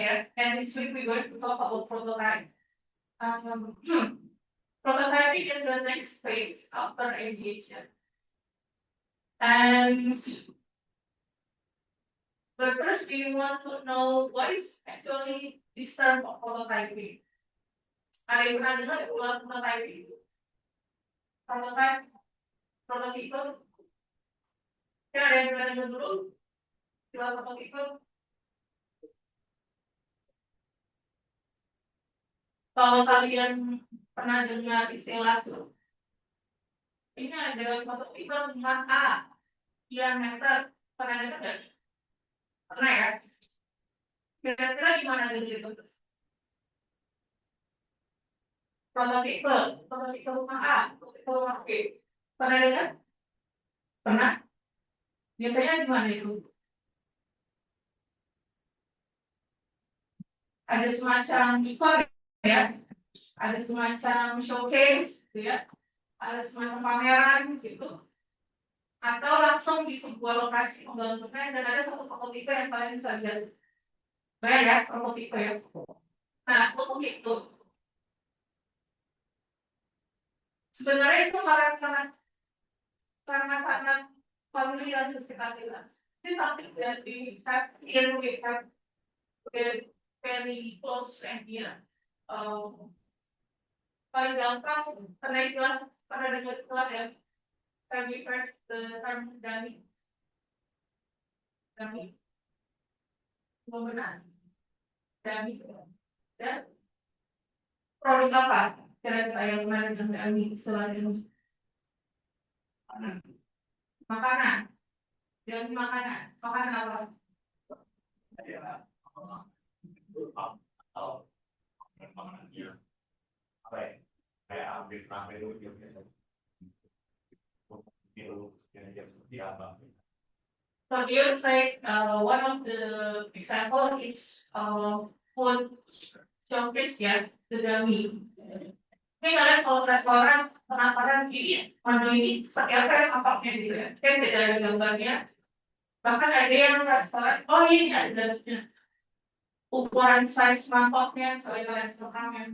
and this week we're going to talk about prototype. Prototyping is the next phase after ideation. And but first we want to know what is actually this term of prototyping. Ada yang pernah dengar istilah prototyping? Prototype, prototipe. Kan ada yang pernah dengar dulu istilah prototipe? Kalau kalian pernah dengar istilah itu, ini ada prototipe tentang A, diameter, pernah dengar nggak? Pernah ya? Kira-kira gimana dengar itu? Prototipe, prototipe rumah A, prototipe rumah B. Pernah dengar? Pernah? Biasanya gimana itu? Ada semacam ikon ya, ada semacam showcase, gitu ya, ada semacam pameran gitu, atau langsung di sebuah lokasi pembangunan dan ada satu prototipe yang kalian bisa lihat. Banyak ya prototipe ya. Nah, prototipe sebenarnya itu hal yang sangat familiar to sekitar kita. This is something that we have here, we have very close and near. Paling gampang pernah dengar istilah ya, have you heard the term dummy? Benar, dummy. Dan produk apa kira-kira yang pernah dengar dummy istilah ini? Makanan. Dan makanan apa? So here say one of the example is food showcase ya, the dummy. Ini kalian kalau restoran penasaran ini menu ini seperti apa ya tampaknya gitu ya, kan beda ada gambarnya. Bahkan ada yang restoran, oh ini ada ukuran size mangkoknya, soalnya kalian bisa ramen.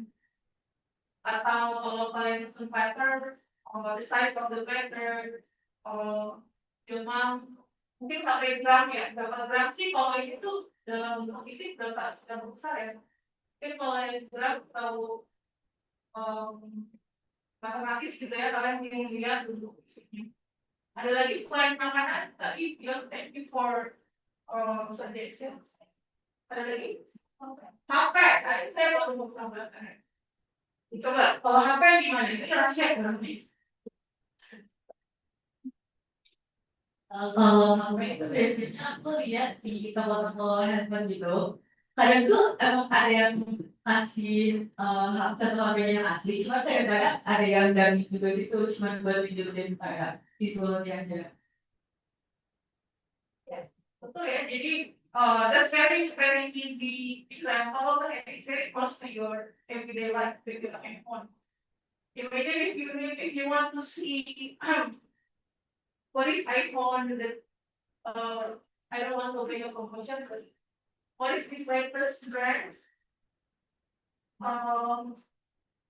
Atau kalau kalian pesen platter, the size of the platter, cuma mungkin sampai gram ya, berapa gram sih kalau ini tuh dalam bentuk fisik berapa besar ya. Mungkin kalau gram tahu matematis gitu ya, kalian ingin lihat bentuk fisiknya. Ada lagi selain makanan, tadi bilang thank you for suggestions. Ada lagi HP, saya mau ngomong sama kalian. Coba, kalau HP gimana? Itu rahasia berarti. Kalau HP itu biasanya aku lihat di toko-toko handphone gitu. Kadang tuh emang ada yang kasih satu HP yang asli, cuma kadang-kadang ada yang dummy juga gitu, cuma buat tunjukin kayak visualnya aja. Ya, betul ya. Jadi that's very easy example. It's very close to your everyday life with your handphone. Imagine if you want to see what is iPhone that I don't want to bring a promotion, but what is this latest brand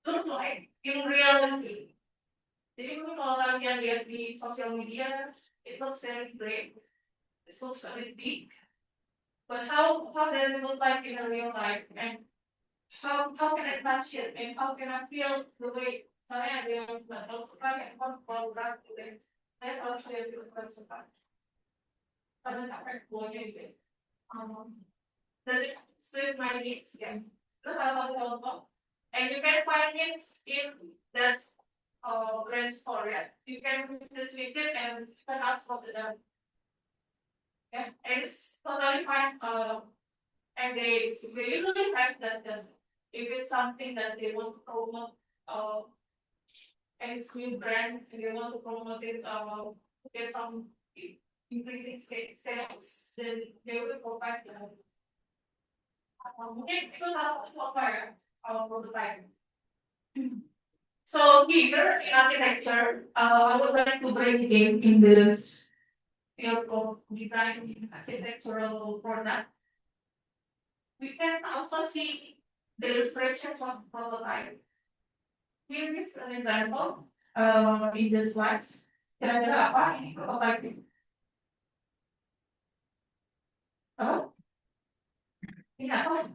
look like in reality? Jadi kalau kalian lihat di sosial media, it looks very great. It looks very big. But how does it look like in a real life? And how can I touch it? And how can I feel the way saya ada yang nggak terlalu suka yang kalau berat gitu. Saya kalau saya kurang suka. Karena capek buahnya gitu. Does it suit my needs? Ya. Terus salah satu contoh. And you can find it in that brand store. Ya. You can just visit and ask for the yeah, it's totally fine. And they usually have that if it's something that they want to promote, and it's new brand and they want to promote it, get some increasing sales, then they will provide that. Mungkin itu salah satu apa ya, prototype. So here in architecture, I would like to break it in this field of design architectural product. We can also see the illustrations of prototype. Here is an example in the slides. Kira-kira apa ini prototype? Apa? Ini apa?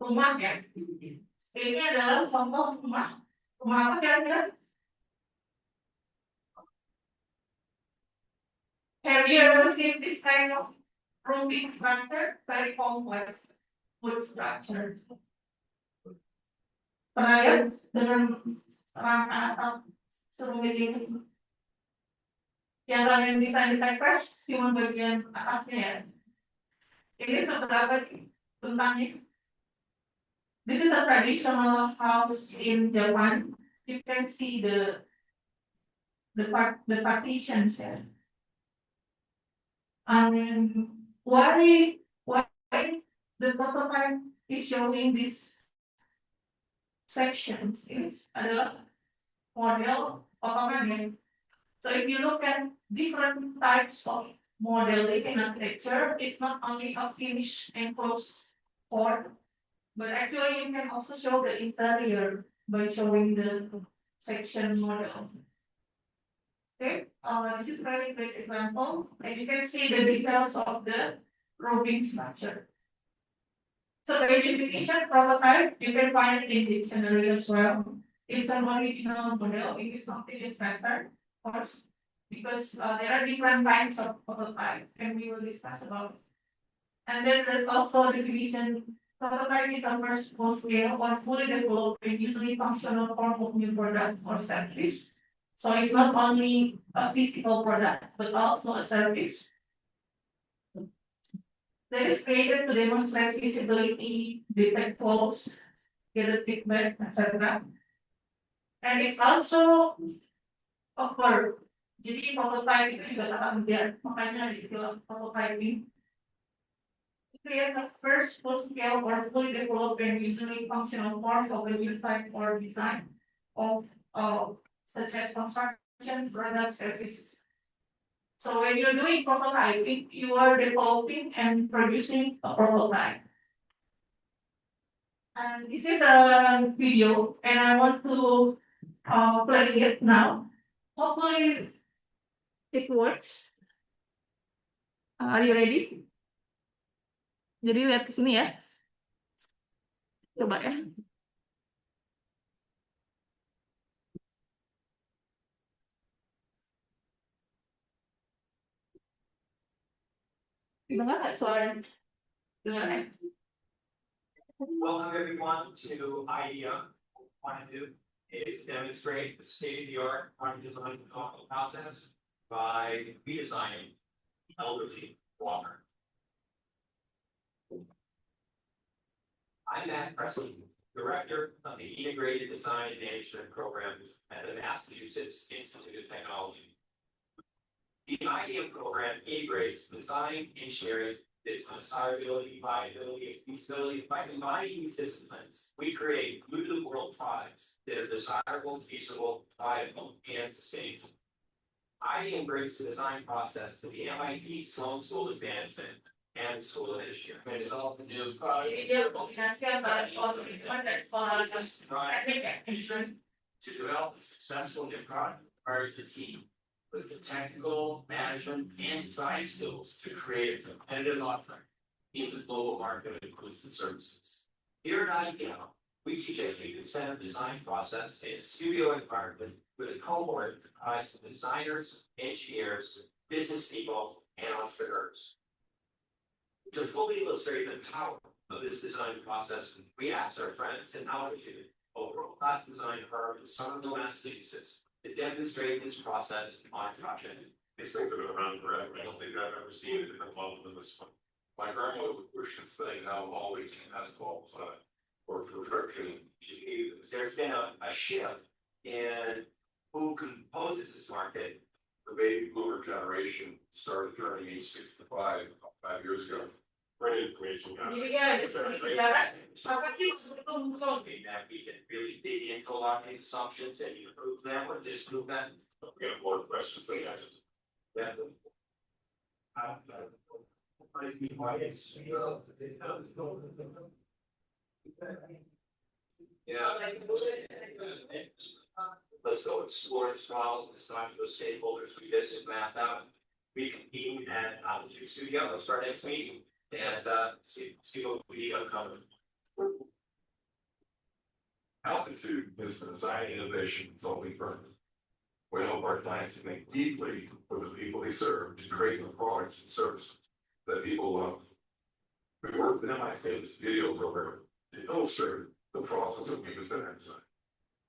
Rumah ya. Ini adalah contoh rumah. Rumah apa kira-kira? Have you ever seen this kind of roofing structure? Very complex wood structure. Pernah lihat dengan rangka atau serumit ini? Yang kalian bisa deteksi cuma bagian atasnya ya. Ini seberapa bentangnya? This is a traditional house in Japan. You can see the partitions here. Why the prototype is showing these sections is adalah model potongan. So if you look at different types of modeling in architecture, it's not only a finished enclosed form, but actually you can also show the interior by showing the section model. Okay, this is a very great example, and you can see the details of the roofing structure. So the definition prototype you can find in dictionary as well. It's an original model. It is something is better, of course, because there are different kinds of prototype, and we will discuss about. And then there's also definition. Prototype is a first full scale or fully developed and usually functional form of new product or service. So it's not only a physical product, but also a service that is created to demonstrate feasibility, detect faults, get a feedback, etc. And it's also a verb. Jadi prototype itu juga kata kerja, makanya istilah prototyping. Create the first full scale or fully developed and usually functional form of a new type or design of such as construction, product, services. So when you're doing prototyping, you are developing and producing a prototype. And this is a video, and I want to play it now. Hopefully, it works. Are you ready? Jadi lihat ke sini ya. Coba ya. Dengar nggak suara? Dengar ya? Welcome everyone to IDEA. What we want to do is demonstrate the state-of-the-art product design development process by redesigning LWT Walker. I'm Matt Presley, Director of the Integrated Design and Management Program at the Massachusetts Institute of Technology. The IDEA program integrates design, engineering, business, desirability, viability, and feasibility. By combining these disciplines, we create new to the world products that are desirable, feasible, viable, and sustainable. IDEA brings the design process to the MIT Sloan School of Management and School of Engineering. We develop the new product. To develop a successful new product requires the team with the technical, management, and design skills to create a competitive offering in the global market of inclusive services. Here at IDEA, we teach a consent design process in a studio environment with a cohort comprised of designers, engineers, business people, and entrepreneurs. To fully illustrate the power of this design process, we asked our friends at Altitude, a world-class design firm in Somerville, Massachusetts, to demonstrate this process on project. These things have been around forever. I don't think I've ever seen a different level than this one. My grandmother would push this thing out all the way to asphalt or for friction. There's been a shift in who composes this market. The baby boomer generation started turning age 65 5 years ago. Great information. Yeah, it's That we can really dig into a lot of these assumptions and improve them or disprove them. We have more questions than answers. Yeah. might be why it's, yeah. Let's go explore this model, it's time to go stakeholders, we get some math out. We convene at Altitude Studio, let's start next meeting, and see what we uncover. Altitude is a design innovation consulting firm. We help our clients to think deeply with the people they serve to create the products and services that people love. We work with MIT's video program to illustrate the process of human centered design.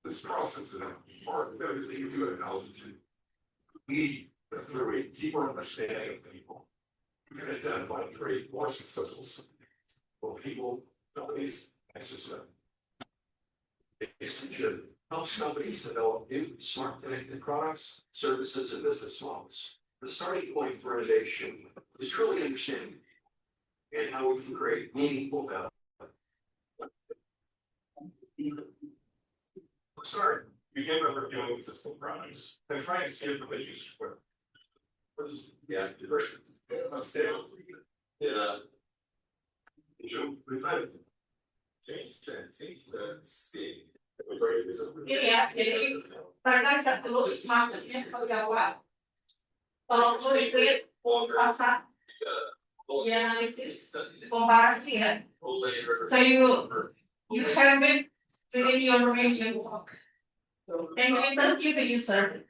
This process is part of everything you do at Altitude. We, through a deeper understanding of people, we can identify and create more successful solutions for people, companies, and society. Extension helps companies develop new, smart, connected products, services, and business models. The starting point for innovation is truly understanding people and how we can create meaningful value. Sorry, you can't remember dealing with system products and trying to see if they use for. Yeah, diversion. Stable. Yeah. We've had. Change, see. Jadi mereka satu marketnya pegawai. Kalau mau create pasar, ya analisis, komparasi ya. So you have it within your region, and you interview the user.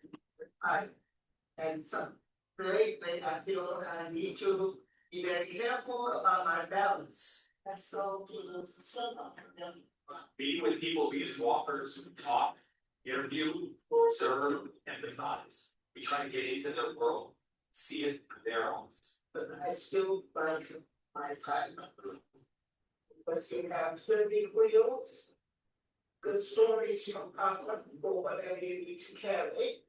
And some lately I feel I need to be very careful about my balance. Let's go to the sun. Meeting with people, we use walkers who talk, interview, observe, empathize. We try to get into their world, see it through their eyes. But I still like my time. Because you have 30 wheels, good stories from Papa for whatever you need to carry.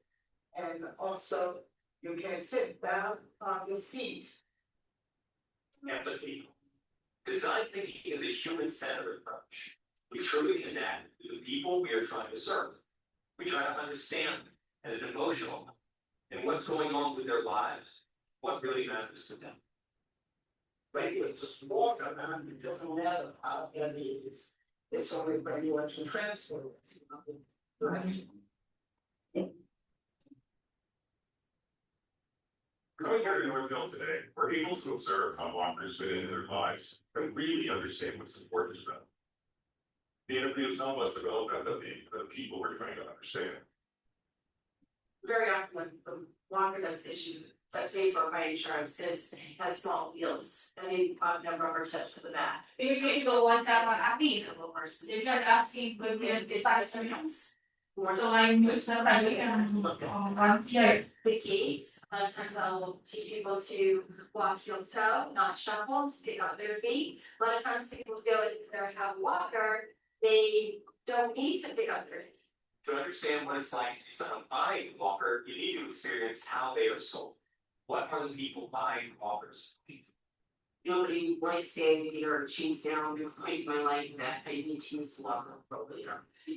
And also you can sit down on the seat. Empathy. Design thinking is a human-centered approach. We truly connect with the people we are trying to serve. We try to understand at an emotional level and what's going on with their lives, what really matters to them. When you just walk around, it doesn't matter how heavy it is. It's only when you want to transfer it, right? Coming here to Northville today, we're able to observe how walkers fit into their lives and really understand what support is about. The interviews help us develop empathy for the people we're trying to understand. Very often when the walker that's issued, let's say for my insurance, has small wheels, and they have rubber tips to the back. You can go one time on A reasonable person. It's not asking with the size Sometimes. So like use the yes. The case, a lot of times I'll teach people to walk heel toe, not shuffle, to pick up their feet. A lot of times people feel like if they have a walker, they don't need to pick up their feet. To understand what it's like to sell buying a walker, you need to experience how they are sold. What are the people buying walkers? Nobody likes the idea or choose down the point in my life that I need to use the walker appropriately.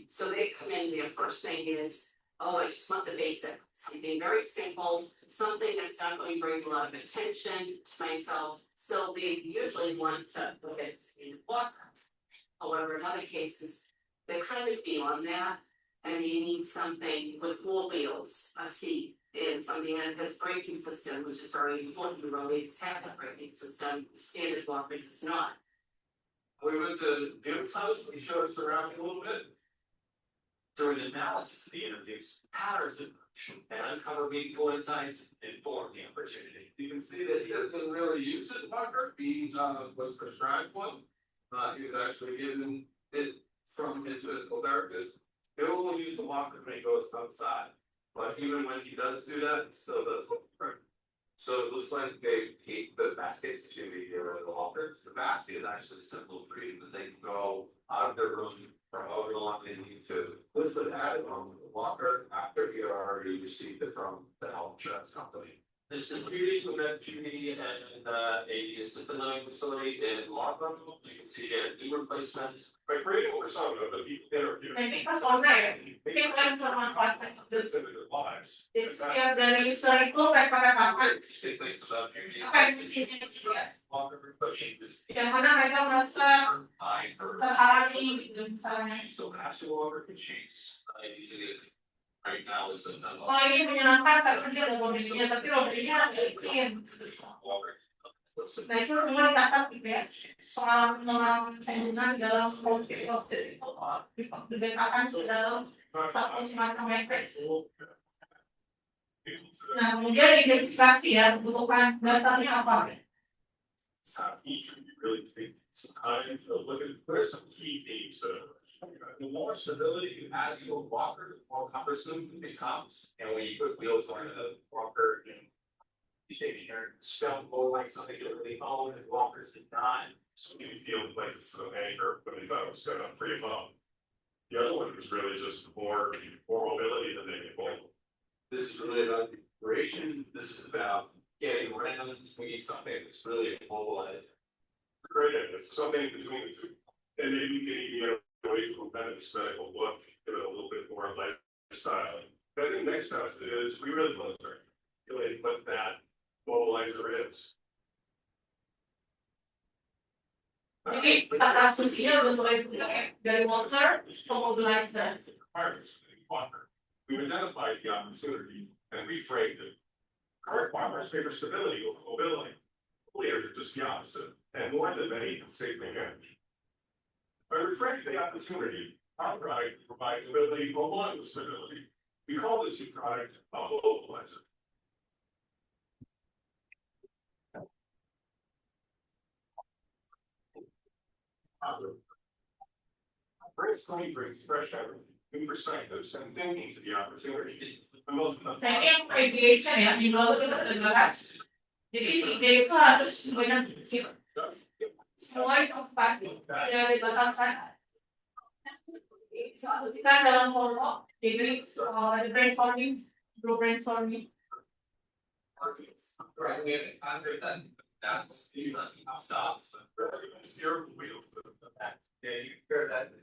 So they come in, their first thing is, oh, I just want the basic, something very simple, something that's not going to bring a lot of attention to myself. So they usually want to look at the walker. However, in other cases, they kind of beyond that, and you need something with four wheels, a seat, and something that has braking system, which is very important. The roads have a braking system, standard walker does not. We went to Jim's house, he showed us around a little bit. During analysis of the interviews, patterns emerge and uncover meaningful insights and inform the opportunity. You can see that he doesn't really use it, Walker, he was prescribed one. He was actually given it from his physical therapist. He'll only use the walker when he goes outside, but even when he does do that, it still does look different. So it looks like they keep the baskets to be here in the walker. The basket is actually simple for you, that they can go out of their room for however long they need to. This was added on the walker after he had already received it from the health insurance company. The security community and a assisted living facility in Marlboro, you can see a knee replacement. By creating what we're talking about, the people interview. I think that's all right. Because I'm someone contact this. Into their lives. It's yeah, very historical, like para Say things about Judy. Okay, so she didn't see it. Walker, but she was. Yang mana mereka merasa I heard. terhalangi misalnya. She's still has to walk and she's using it right now is a. Kalau ini menyenangkan tapi dia mau mobilnya, tapi mobilnya izin. Nah itu semua dicatat gitu ya. Soal kandungan dalam posisi dibekakan di dalam satu semacam matriks. Nah kemudian identifikasi ya, kebutuhan dasarnya apa? Each of you really take some time to look at, what are some key themes that are. The more stability you add to a walker, the more cumbersome it becomes, and when you put wheels on a walker, you take your spell like something you really own, and walkers did not. So you feel like it's an anchor, but if I was gonna free them up. The other one was really just more mobility than they can hold. This is really about inspiration, this is about getting around, we need something that's really immobilized. Great, and it's something between the two. And maybe we can even get away from kind of this medical look, give it a little bit more lifestyle. But I think next time is, we really want to really what that mobilizer is. Jadi kata kuncinya mulai dari motor ke mobilizer. Requirements for the walker. We've identified the opportunity and reframed it. Current farmers favor stability over mobility. Leaders are just the opposite, and more than many can safely manage. By reframing the opportunity, our product provides stability along with stability. We call this new product a mobilizer. Brainstorming brings fresh energy, new perspectives, and thinking to the opportunity. Saya yang radiation ya, di bawah itu sebenarnya. Jadi ide itu harus banyak semua itu pasti dari batasan. Diskusikan dalam kelompok. Jadi ada brainstorming, group brainstorming. Right, we have a concert that that's stop. Your wheel. Yeah, you hear that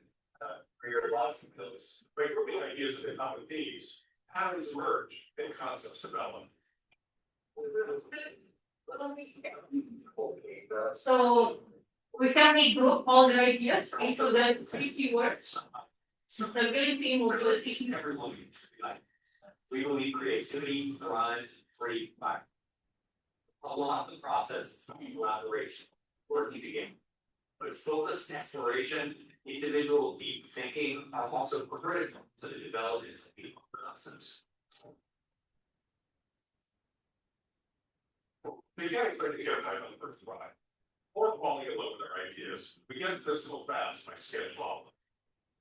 for your life those. By grouping ideas into common themes, patterns emerge and concepts develop. So we can regroup all the ideas into the three keywords. Stability, mobility. Everyone needs to be like. We believe creativity thrives free by. A lot of the process is collaboration, where we begin. But focused exploration, individual deep thinking are also critical to the development of people process. We can't expect to get it on the first try. Or falling in love with our ideas. We get this so fast by schedule.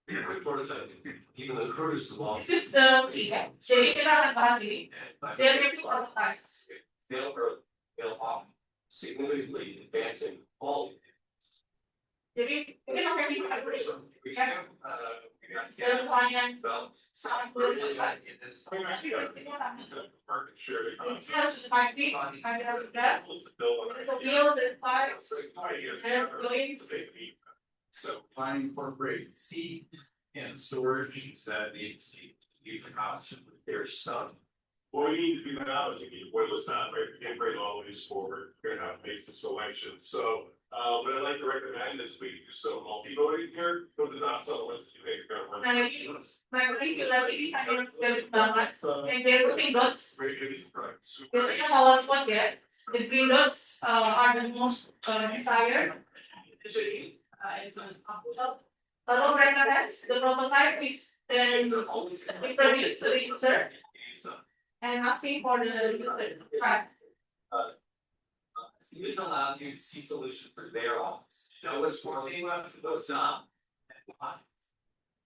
Quick prototype, even the crews along. This is the key. Jadi kita akan bahas ini. Then review of the They'll often significantly advancing all. Jadi ini akan kita beri. We Yeah. get Pertanyaan developed. sangat bermanfaat. In this. I mean, I think market share. Kita harus pasti ada juga. To build on So our deals and parts. So it's my idea. And going. It's a big need. So planning incorporate seed and storage that needs to be for house, there's stuff. What we need to do now is we need to boil this down, right? We can't bring all of these forward, we're gonna have to make some selections, so. What I'd like to recommend is we do some multi-voting here, go to the dots on the list, you make a Nah ini, mereka ini sangat sulit banget. And they're putting dots. Biasanya kalau spot ya, the green dots are the most desired. Usually, it's an approval. Lalu mereka tes the prototype is then introduce to the user and asking for the user to try. This allows you to see solutions for their office, know what's working, what's not. And why.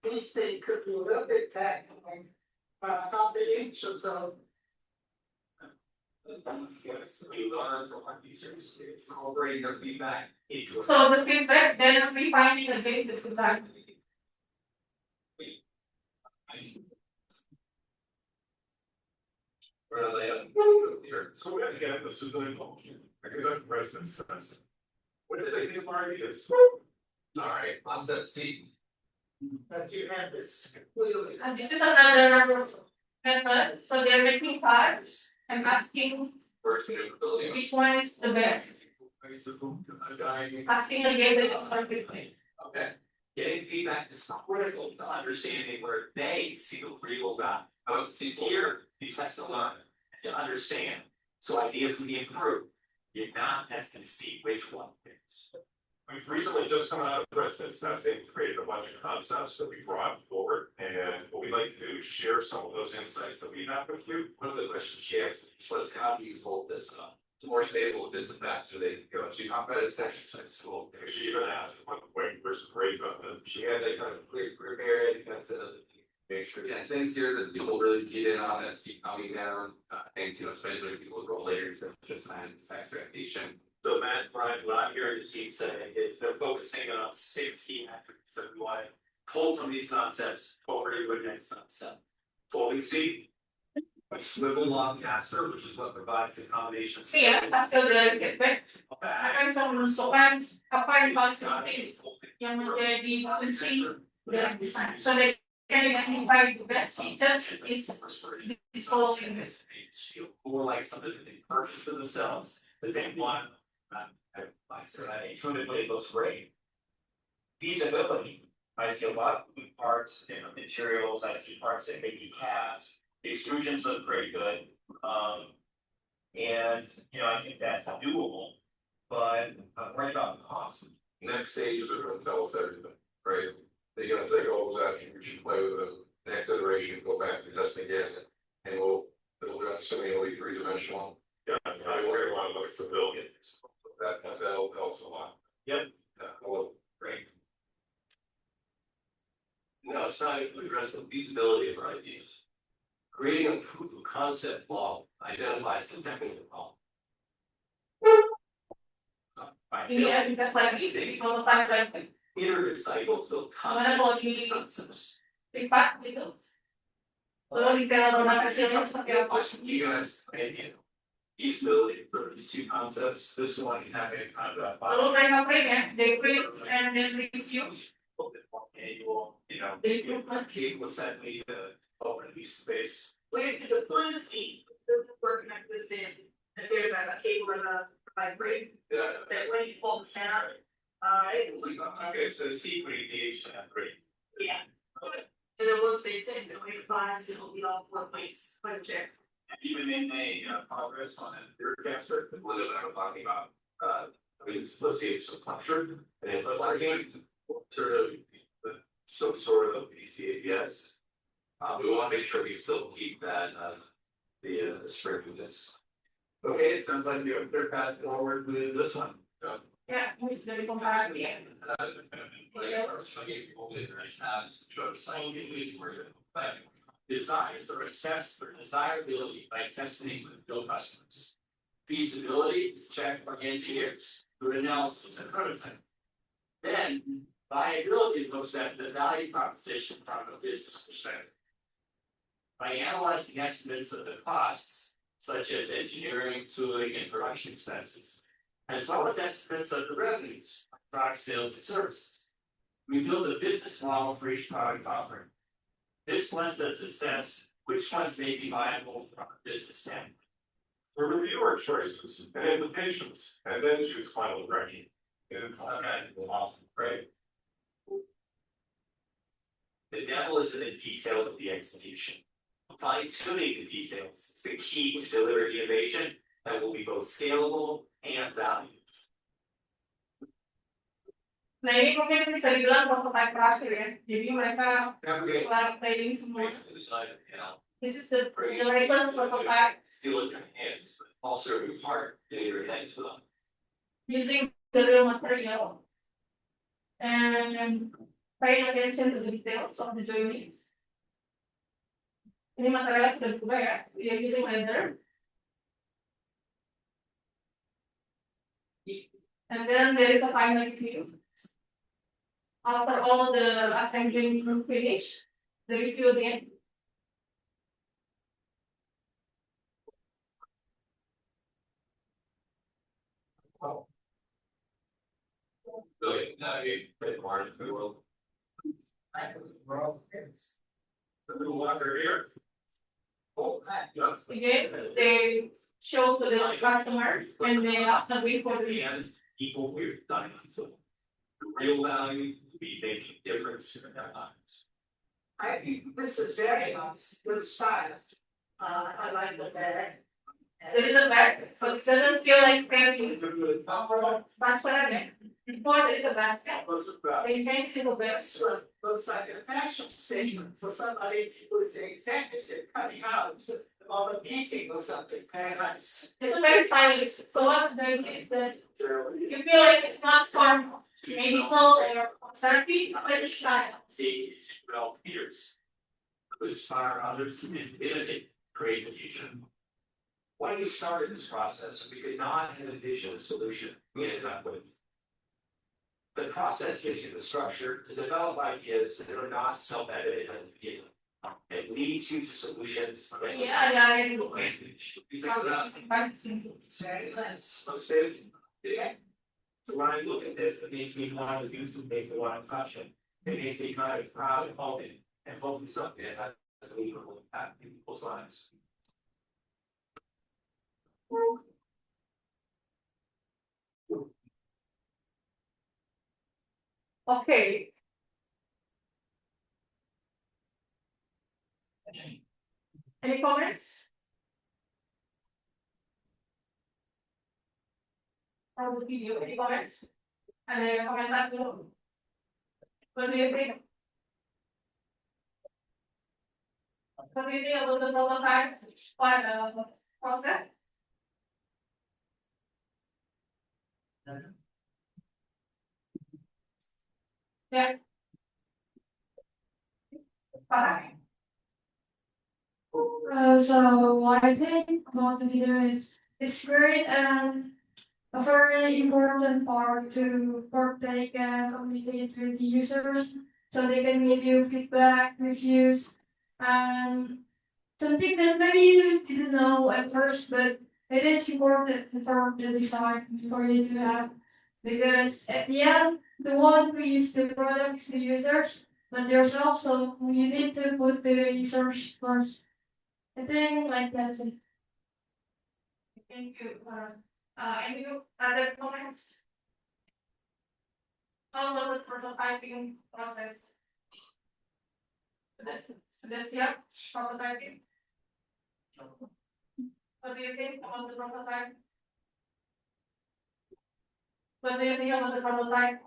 This thing could be a little bit technical, confidential, so. We learn from our users, incorporating their feedback into. So the feedback, then refining again the feedback. Where they have here. So we gotta get this is the motion. I could have residents sense. What do they think of our ideas? Alright, concept C. But you have this clearly. And this is another method, so they're making cards and asking First ability. which one is the best, asking again the offer quickly. Okay. Getting feedback is critical to understanding where they see the real value. I don't see Here, you test and learn to understand, so ideas can be improved. You're not testing to see which one fits. We've recently just come out of residents testing, created a bunch of concepts that we brought forward, and what we'd like to do is share some of those insights that we have with you. One of the questions she asked was how do you fold this up? It's more stable, this is faster, they go, she talked about a section at school. She even asked what way versus grade on them. She had that kind of prepare it, that's it. Make sure, yeah, things here that people really get in on that see coming down, I think, especially when people go later, so just find this expectation. So Matt, Brian, what I'm hearing the team say is they're focusing on 6 key attributes that we want to pull from these concepts over to the next concept. Folding seat, a swivel log caster, which is what provides the combination. See, after the getback, akan sa lusukan, apa yung possibility yang menjadi kunci dalam desain. So they can identify the best features is dissolving this. Or like something that they purchase for themselves, that they want. I said, intuitively it looks great. Feasibility, I see a lot of moving parts, different materials, I see parts that may be cast, the extrusions look pretty good. And, I think that's doable, but I'm worried about the cost. Next stages are gonna tell us everything, right? They're gonna take all those attributes and play with them, next iteration, go back to testing again, and it'll assuming it'll be three-dimensional. Yeah, I worry a lot about the building. That'll help a lot. Yep. Yeah, well, Great. Now it's time to address the feasibility of our ideas. Creating a proof of concept law identifies the technical problem. Yeah, because like people find like Iterative cycles build Mana concepts. posisi- Concepts. impact gitu. Kalau di dalam rumah kecilnya seperti apa? Just you guys, feasibility for these 2 concepts, this one having kind of a Lalu mereka frame ya, they create and then review. little bit more annual, They implement. capable assembly to open new space. Wait, the policy, the working like this thing, if there's like a cable in the vibrate, Yeah. that when you pull the center, Okay, so secret deviation and great. yeah. And then once they send it, we advise it'll be all one place, one check. Even in a progress on a third cancer, What I'm talking about, let's see, it's a puncture, and it's flexing, sort of, some sort of PCAPS. We wanna make sure we still keep that, the springiness. Okay, it sounds like we have a clear path forward with this one. Ya, dari komparasi ya. Designs are assessed for desirability by testing with real customers. Feasibility is checked by engineers through analysis and prototype. Then viability looks at the value proposition from a business perspective. By analyzing estimates of the costs, such as engineering, tooling, and production expenses, as well as estimates of the revenues, product sales and services. We build a business model for each product offering. This lets us assess which ones may be viable from a business standpoint. we review our choices and implications, and then choose final direction. Awesome, great. The devil is in the details of the execution. Fine tuning the details is the key to deliver innovation that will be both scalable and valuable. Nah ini mungkin bisa dibilang prototype terakhir ya. Jadi mereka training semua. This is the latest prototype Feel it in your hands, but also your heart, in your head as well. using the real material and paying attention to the details of the joinings. Ini materialnya sudah berubah ya. We are using leather. And then there is a final review. After all the assembly finish, the review again. a part of the world. The little water here. Oh, yes. Okay, they show to the customer and they ask them for the. As people we've done, so the real value to be making a difference in their lives. I think this is very nice, good style. I like the bag. There is a bag, so it doesn't feel like packing. That's what I meant. Before there is a basket, they change to the bag. This one looks like a fashion statement for somebody who is an executive coming out of a meeting or something, very nice. It's very stylish, so what I'm doing is that you feel like it's not formal, maybe cold or therapy, it's like a style. See, it's develop peers. To inspire others and innovate, create the future. When we started this process, we could not have envisioned a solution we ended up with. The process gives you the structure to develop ideas that are not self-evident at the beginning. It leads you to solutions. Yeah. You think about Very nice. So, yeah. So when I look at this, it makes me want to do something, makes me want to touch it. It makes me kind of proud and hoping something that has a meaningful impact in people's lives. Okay. Any comments? Or the video, any comments? Ada komentar dulu? What do you think? What do you think about the total time for the process? Yeah. Fine. So I think about the video is it's great and a very important part to partake and communicate with the users so they can give you feedback, reviews, and something that maybe you didn't know at first, but it is important for the design for you to have because at the end, the one who use the product is the users, not yourself. So you need to put the users first. I think like that's it. Thank you. Any other comments? How was the prototyping process? This year, prototyping? What do you think about the prototype? What do you think about the prototype?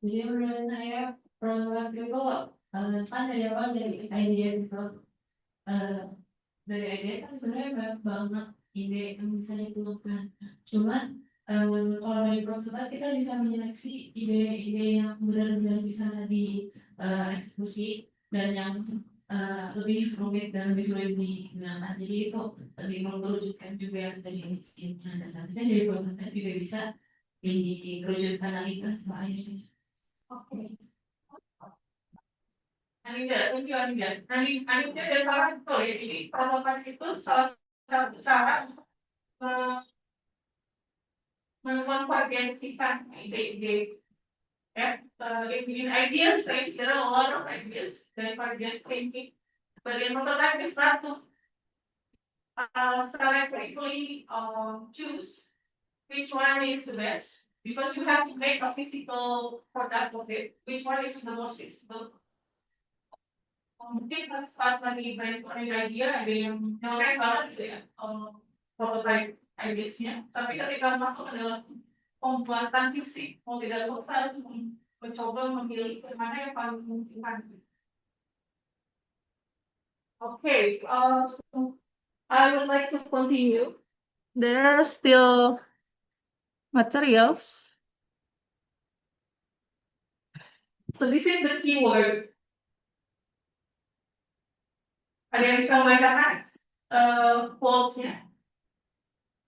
Jadi menurut saya prototipe itu kan dari awal dari ide itu dari ide kan sebenarnya banyak banget ide yang bisa dituangkan. Cuman kalau dari prototipe kita bisa menyeleksi ide-ide yang benar-benar bisa dieksekusi dan yang lebih rumit dan lebih sulit digunakan. Jadi itu lebih mengerucutkan juga dari dasarnya dari prototipe juga bisa dikerucutkan lagi ke lainnya. Okay. Anida, thank you Anida. Anida dari para itu ya, jadi prototipe itu salah satu cara mengkonvergensikan ide-ide. Yeah, in idea space, there are a lot of ideas that are just thinking, but in prototype is not to selectively choose which one is the best. Because you have to make a physical product of it, which one is the most visible. Mungkin pas lagi brainstorming idea, ada yang nyelek banget gitu ya, prototype ideasnya. Tapi ketika masuk ke dalam pembuatan fiksi, mau tidak mau kita harus mencoba memilih mana yang paling memungkinkan. Okay, I would like to continue. There are still materials. So this is the keyword. Ada yang bisa membacakan quotes-nya?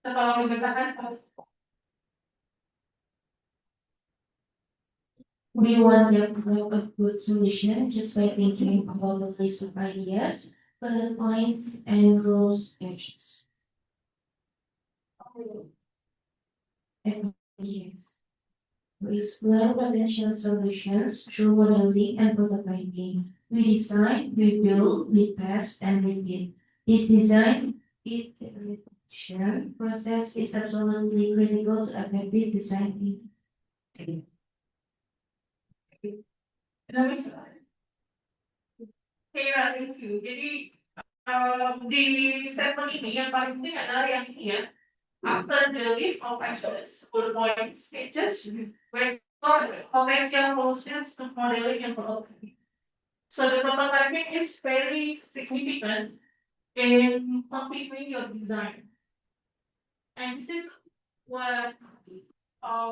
Setelah membacakan. We want them to have a good solution just by thinking about the list of ideas, bullet points, and rules pages. and years. We explore potential solutions through modeling and prototyping. We design, we build, we test, and repeat. This design iteration process is absolutely critical to effective design. Kira, thank you. Jadi di statement ini yang paling penting adalah yang ini ya. After the list of actions, bullet point stages, we explore conventional solutions to modeling and prototyping. So the prototyping is very significant in completing your design. And this is what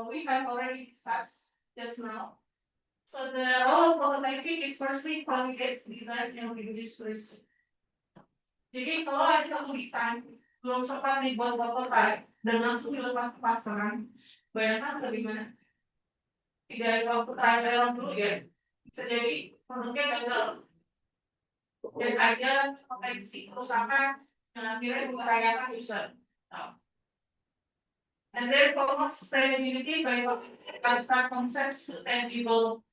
we have already discussed just now. So the role of prototyping is firstly validates design and reduce risk. Jadi kalau ada satu desain belum sempat dibuat prototype dan langsung dilepas ke pasaran, bayangkan bagaimana? Tidak ada waktu trial dulu ya, bisa jadi produknya gagal dan ada potensi kerusakan yang akhirnya membahayakan user. And then promote sustainability by abstract concepts to tangible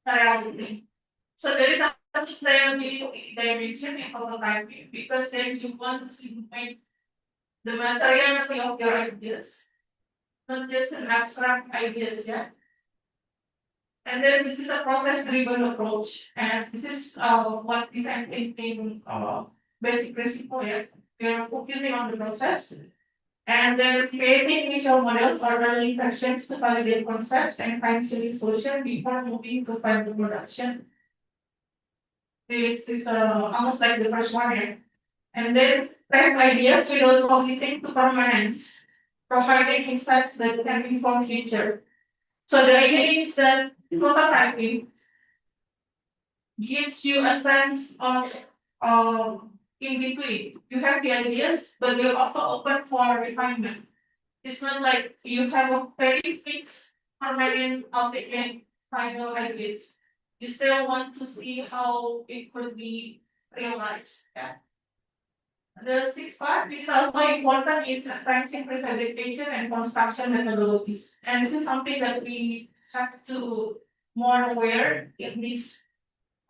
reality. So there is a sustainability dimension in prototyping because then you want to make the materiality of your ideas, not just an abstract ideas, yeah. And then this is a process-driven approach, and this is what design thinking basic principle. Yeah, we are focusing on the process, and then creating initial models or early versions to validate concepts and fine-tuning solution before moving to final production. This is almost like the first one here. And then test ideas without committing to permanence, providing insights that can inform future. So the idea is that prototyping gives you a sense of in between. You have the ideas, but you're also open for refinement. It's not like you have a very fixed permanent ultimate final ideas. You still want to see how it could be realized. Yeah. The sixth part is also important is advancing prefabrication and construction methodologies. And this is something that we have to more aware in this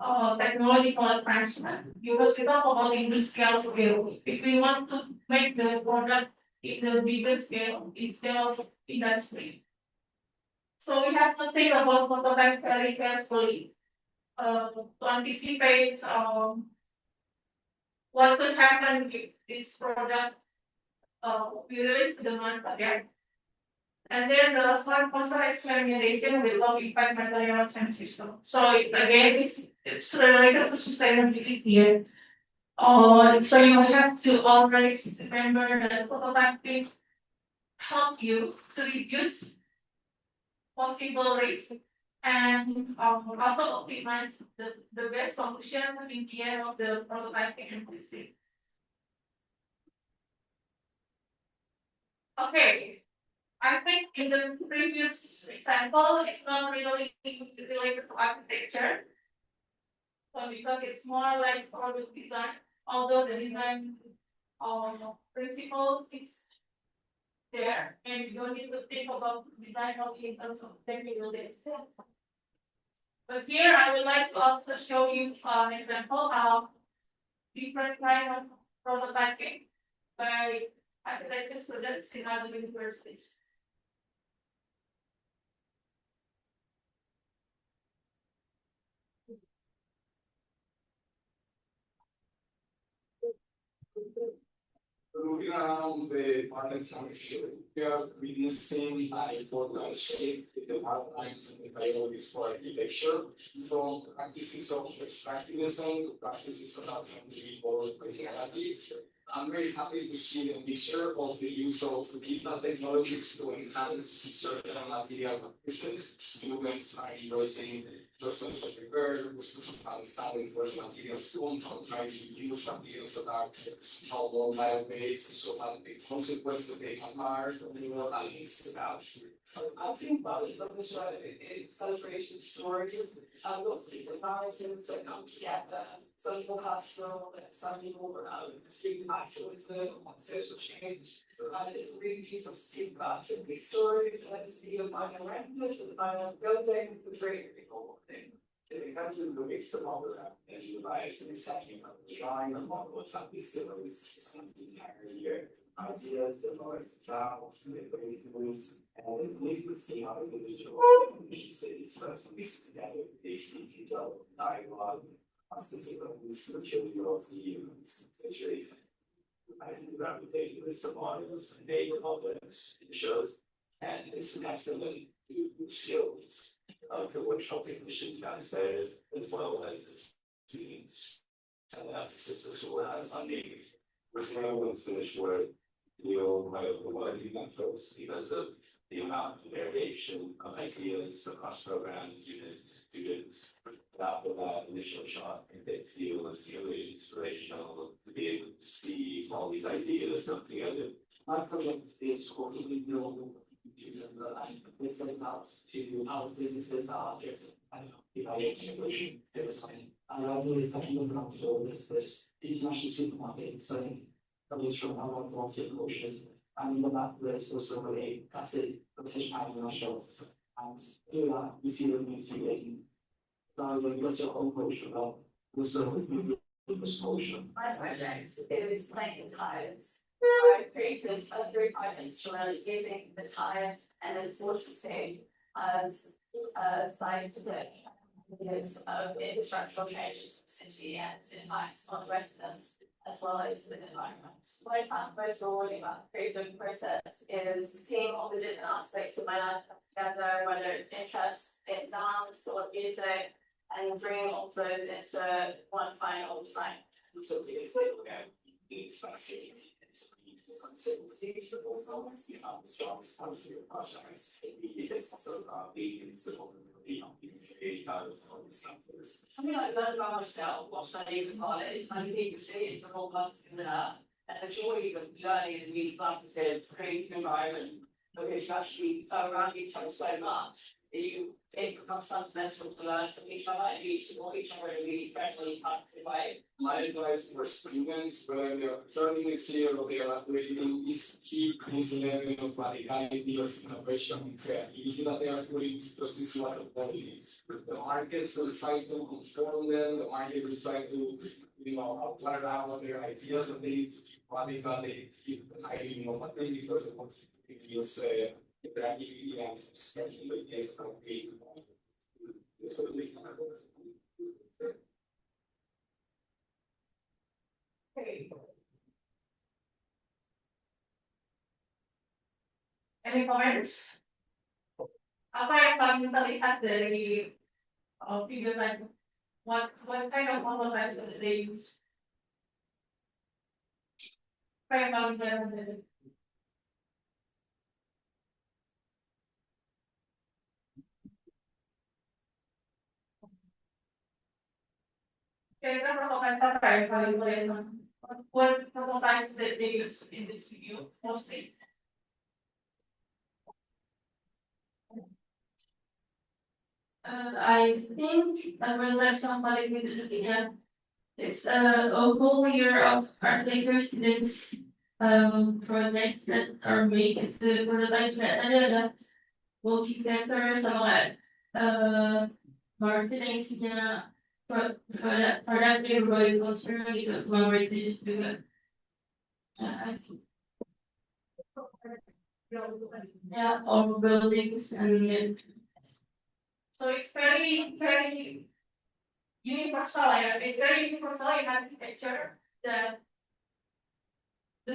technological advancement because we talk about industrial scale. If we want to make the product in the bigger scale, instead of industry. So we have to think about prototype very carefully to anticipate what could happen if this product we release to the market, yeah. And then the last one, coastal experimentation with low impact materials and systems. So again, it's related to sustainability here. So you have to always remember that prototyping help you to reduce possible risk and also optimize the best solution in the end of the prototyping and testing. Okay, I think in the previous example, it's not really related to architecture. So because it's more like product design, although the design principles is there, and you don't need to think about design only in terms of technical itself. But here I would like to also show you an example of different kind of prototyping by architecture students in other universities. Moving around the partnership, we are witnessing an important shift in the outlines and the priorities for architecture from practices of extractive design to practices of assembly or creative. I'm very happy to see the mixture of the use of digital technologies to enhance certain material practices. Students are embracing the sense of repair, the understanding where materials come from, trying to use materials that are somehow more bio-based, so that the consequences they have are at least about. I think about it, so much it's celebration stories, those different mountains and some people have snow, and some people street actually live on social change. This big piece of steam should be stored, like the city of Mount Language, the final building, the great people thing. If you come to the mix of all of that, and you buy some second of the drawing of all of that, we still always spend the entire year. Ideas, the voice, travel, the ways, and it's nice to see how individual cities first piece together, they speak each other, dialogue, specifically, switches, you also use situation. I think the reputation is someone who's a neighbor of this shows, and it's an excellent skills for what helping machine kind of says, as well as the students. And emphasis the school has on the, which I will finish with, deal with the one you can focus because of the amount of variation of ideas across programs, units, students. After that initial shock, and they feel it's really inspirational to be able to see all these ideas come together. My project is working with the using the it's about to how businesses are objects and evaluation. I also is something about this international supermarket selling comes from our volunteer coaches. And the map list also really acid potential international and through that we see the community what's your own motion about what's the motion? My project is making tires. I created a 3-part instrument using the tires and it's state as scientific ideas of infrastructural changes in the city and impacts on residents as well as the environment. What I found most rewarding about the creative process is seeing all the different aspects of my life come together, whether it's interest in dance or music, and bringing all of those into one final design. So basically, it's like series. Some certain stage for those songs, you know, songs, obviously, projects, it's also being civil, you know, Something I learned about myself while studying in college, I think you say it's the whole bus in there, and the joy of learning in the collaborative, creative environment, because you actually around each other so much. It becomes fundamental to learn from each other and you support each other in a really friendly, positive way. My advice for students when they're starting next year or they are creating is keep this level of radicality of innovation and creativity that they are putting because this is what the quality is. The markets will try to conform them, the market will try to, you know, outline out their ideas and they radical, they keep hiding what they because of what you say. Creativity and especially is complete. Any comments? Apa yang paling terlihat dari video tadi? What kind of prototypes that they use? Apa yang paling kelihatan dari? Kira-kira prototypes apa yang paling kelihatan? What prototypes that they use in this video mostly? I think the real life somebody we're looking at. It's a whole year of architecture students projects that are made into prototypes that ada working center sama marketing isinya product berbagai culture gitu semua British juga. Yeah, all buildings and So it's very universal. It's very universal in architecture. The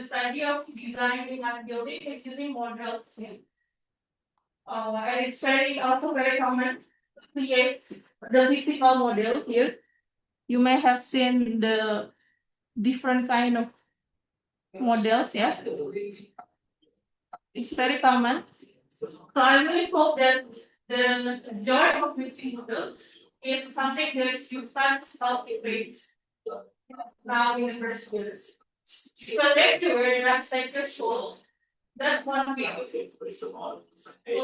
study of designing and building is using models. And it's also very common to create the physical model here. You may have seen the different kind of models, yeah. It's very common. So I really hope that the joy of mixing models is something that you can't cultivate now in the first place. Because everywhere in architecture school, that's one thing. Well,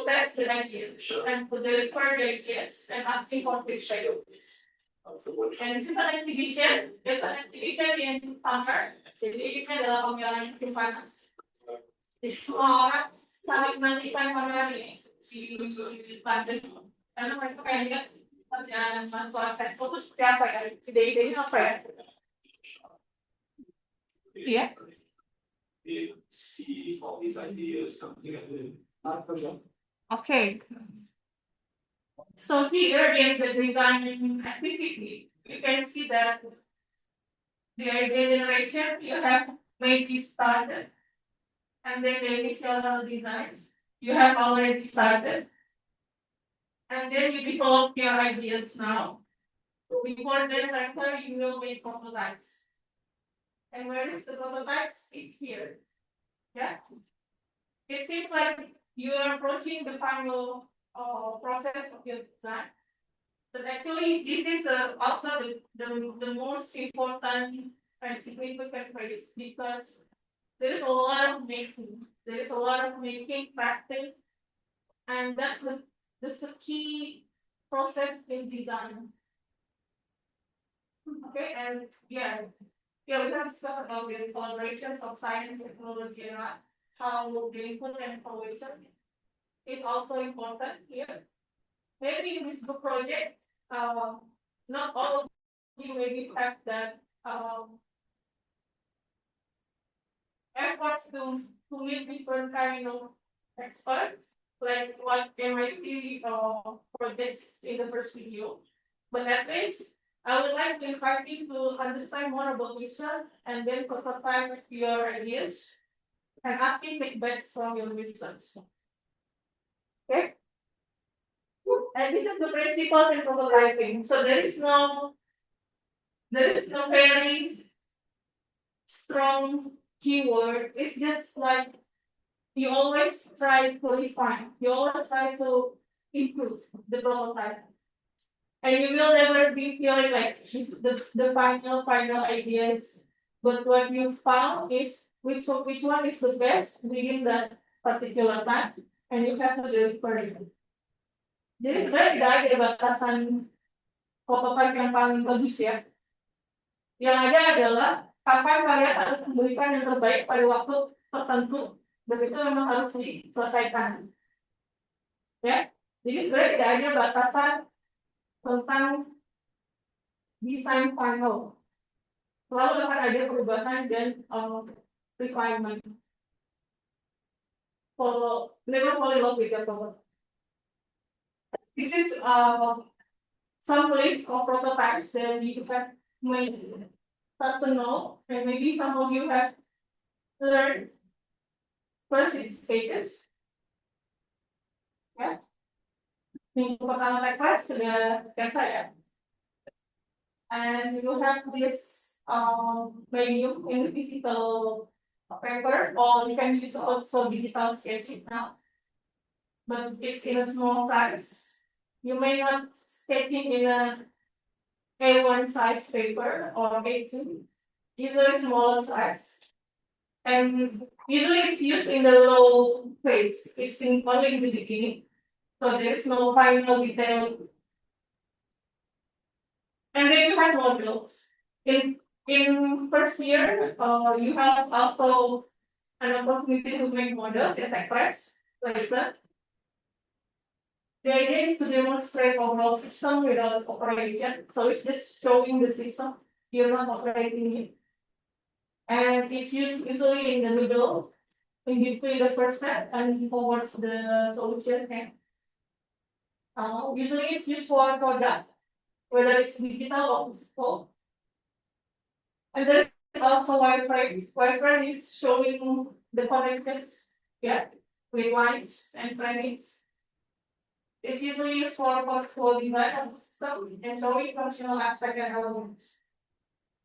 that's the idea. And for the further ideas and asking for which side. And this is an exhibition. It's an exhibition in summer. Jadi ini adalah pemilihan finance. Orang sangat menantikan pameran ini si London karena mereka pengen lihat kerjaan mahasiswa teknik itu seperti apa ya, ide-idenya apa ya? Iya. See all these ideas come together. Okay. So here in the design activity, you can see that the idea generation you have maybe started. And then the initial designs you have already started. And then you develop your ideas now. Before then later you will make prototypes. And where is the prototypes? It's here. Yeah. It seems like you are approaching the final process of your design. But actually, this is also the most important and significant phase because there is a lot of making. There is a lot of making, practice, and that's the key process in design. Okay, and yeah, we have discussed about this collaborations of science, technology, and art, how the input and collaboration is also important here. Maybe in this book project, not all of you maybe have that efforts to meet different kind of experts, like what MIT projects in the first video. But at least I would like to invite you to understand more about research and then prototype your ideas and asking feedbacks from your research. Okay? And this is the principles in prototyping. So there is no very strong keyword. It's just like you always try to refine. You always try to improve the prototype. And you will never be feeling like this is the final ideas. But what you found is which one is the best within that particular time, and you have to do it for it. Jadi sebenarnya tidak ada batasan prototype yang paling bagus ya. Yang ada adalah kapan kalian harus memberikan yang terbaik pada waktu tertentu, dan itu memang harus diselesaikan. Ya, jadi sebenarnya tidak ada batasan tentang desain final. Selalu akan ada perubahan dan requirement. Kalau never fall in love with your product. This is some list of prototypes that you have made start to know, and maybe some of you have learned first stages. Ya. Minggu pertama text sudah sketsa ya. And you have this medium in physical paper, or you can use also digital sketching now. But it's in a small size. You may not sketching in a A1 size paper or A2, usually smaller size. And usually it's used in the low phase. It's only in the beginning. So there is no final detail. And then you have modules. In first year, you have also an opportunity to make models in TechPress, like that. The idea is to demonstrate overall system without operation. So it's just showing the system. You're not operating it. And it's used usually in the middle, in between the first step and towards the solution. Usually it's used for product, whether it's digital or physical. And there's also wireframes. Wireframe is showing the connections, with lines and framings. It's usually used for post-flow design of the system and showing functional aspect and elements.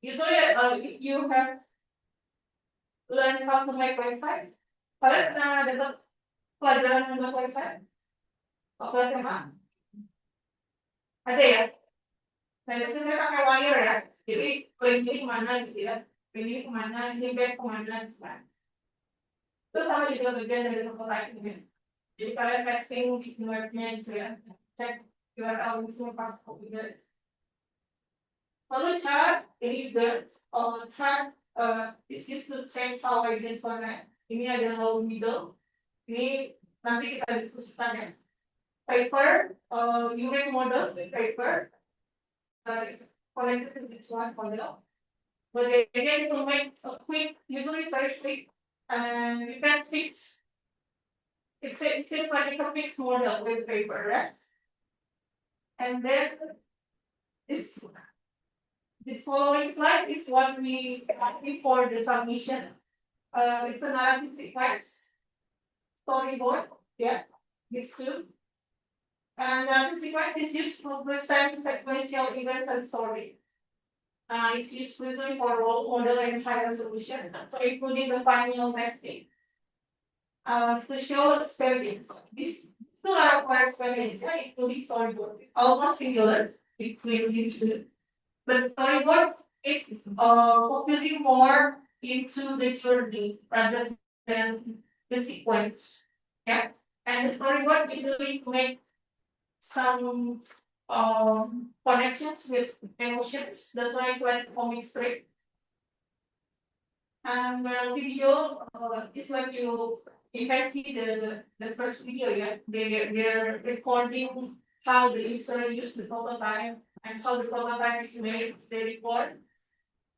Usually, if you have learned how to make website, kalian pernah dapat pelajaran membuat website? Waktu SMA? Ada ya? Nah itu saya pakai wire ya. Jadi ini kemana gitu ya? Ini kemana? Ini back kemana? Gitu kan? Itu sama juga bagian dari prototype ini. Jadi kalian testing di webnya gitu ya, cek URL semua pas juga. Lalu chart ini juga chart is used to trace how ideas connect. Ini ada low middle. Ini nanti kita diskusikan ya. Paper, you make models with paper. It's connected to this one model. But the idea is to make so quick, usually it's very quick, and you can fix. It seems like it's a fixed model with paper, right? And then this following slide is what we had before the submission. It's a narrative sequence, storyboard, yeah, these two. And narrative sequence is used to present sequential events and story. It's used usually for role model and high resolution, so including the final nesting. To show experience, this two are required experience, right? Including storyboard, almost similar between these two. But storyboard is focusing more into the journey rather than the sequence. Yeah. And the storyboard usually make some connections with emotions. That's why it's like comic strip. And video, it's like you can see the first video, yeah. They're recording how the user used the prototype and how the prototype is made, they record.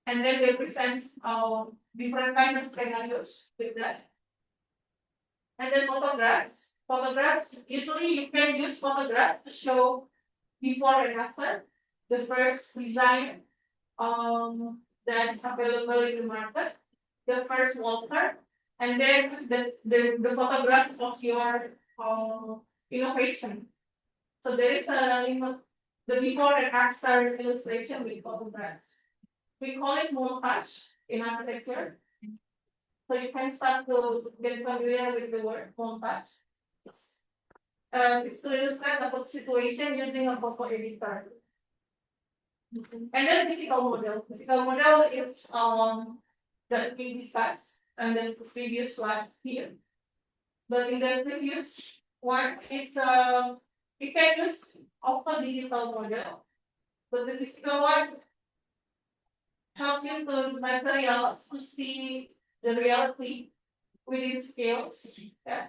And then they present different kind of scenarios with that. And then photographs. Photographs, usually you can use photographs to show before and after the first design that's available in the market, the first water, and then the photographs of your innovation. So there is a the before and after illustration with photographs. We call it montage in architecture. So you can start to get familiar with the word montage. It's to illustrate a situation using a photo editor. And then physical model. Physical model is that we discussed and then the previous slide here. But in the previous one, it's you can use also digital model. But the physical one helps you to materials to see the reality within scales. Yeah.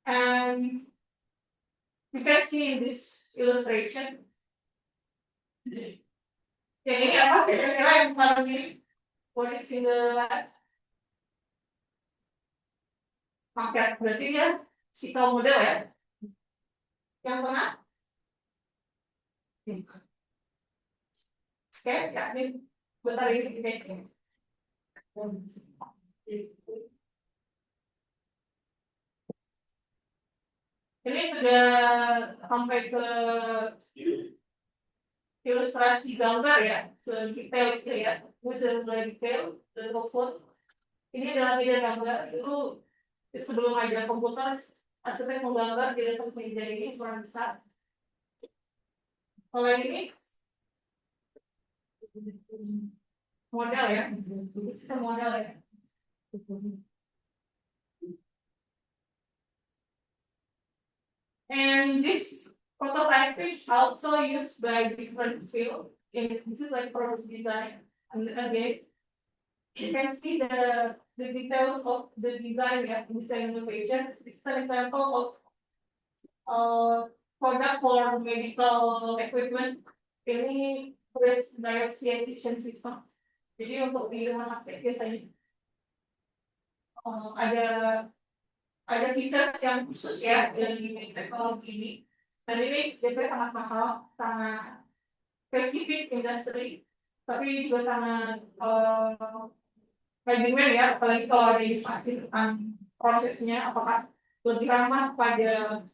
And you can see in this illustration. Jadi apa kira-kira yang paling mirip posisi left? Oke, berarti ya physical model ya. Yang mana? Oke, ya ini besar ini kita. Ini sudah sampai ke ilustrasi gambar ya, sedetail itu ya, udah mulai detail, dan foto. Ini adalah media gambar itu sebelum ada komputer, asalnya menggambar di atas meja ini ukuran besar. Kalau ini model ya, ini sistem model ya. And this prototype is also used by different field in this is like product design. And again, you can see the details of the design and design innovation. This is an example of product for medical equipment. Ini breast dioxidation system. Jadi untuk di rumah sakit biasanya ada features yang khusus ya dari teknologi ini. Dan ini biasanya sangat mahal, sangat spesifik industri, tapi juga sangat demand ya, apalagi kalau ada informasi tentang prosesnya, apakah lebih ramah pada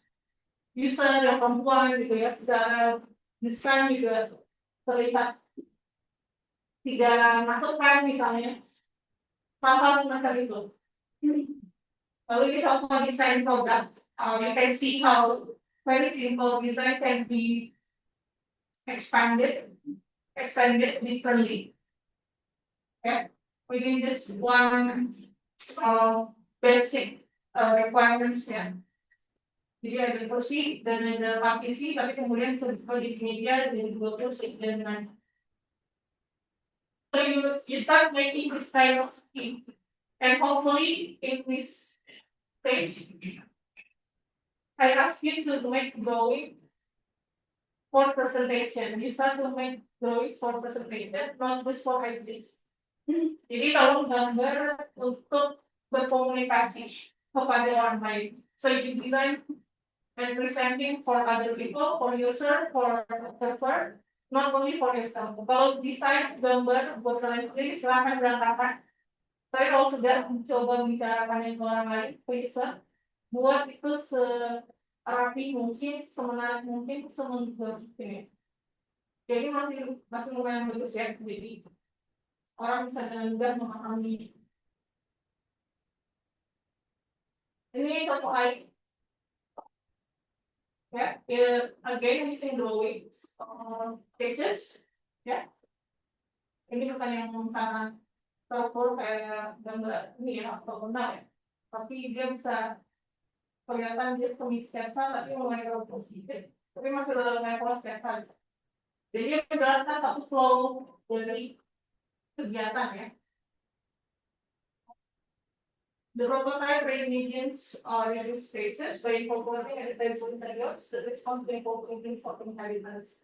user yang perempuan gitu ya, secara desain juga terlihat tidak menakutkan misalnya, hal-hal semacam itu. Lalu ini contoh desain produk, you can see how very simple design can be expanded differently. Okay, within this one basic requirements ya. Jadi ada kursi dan ada partisi, tapi kemudian di meja dan dua kursi dan lain. So you start making this kind of thing. And hopefully in this page, I ask you to make drawing for presentation. You start to make drawings for presentation, not just for this. Jadi tolong gambar untuk berkomunikasi kepada orang lain. So you design and presenting for other people, for user, for observer, not only for yourself. Kalau desain gambar buat kalian sendiri silahkan berantakan. Tapi kalau sudah mencoba bicarakan ke orang lain, user, buat itu serapi mungkin, semenarik mungkin, semenggak mungkin. Jadi masih lumayan bagus ya, jadi orang bisa dengan mudah memahami. Ini contoh lain. Ya, again using drawings, sketches, ya. Ini bukan yang sangat terukur kayak gambar ini ya atau benar ya. Tapi dia bisa kelihatan dia semi sketsa tapi mulai terukur sedikit. Tapi masih dalam level sketsa. Jadi dia menjelaskan satu flow dari kegiatan ya. The prototype regions are in spaces by incorporating advertising interiors that respond to incorporating shopping intelligence.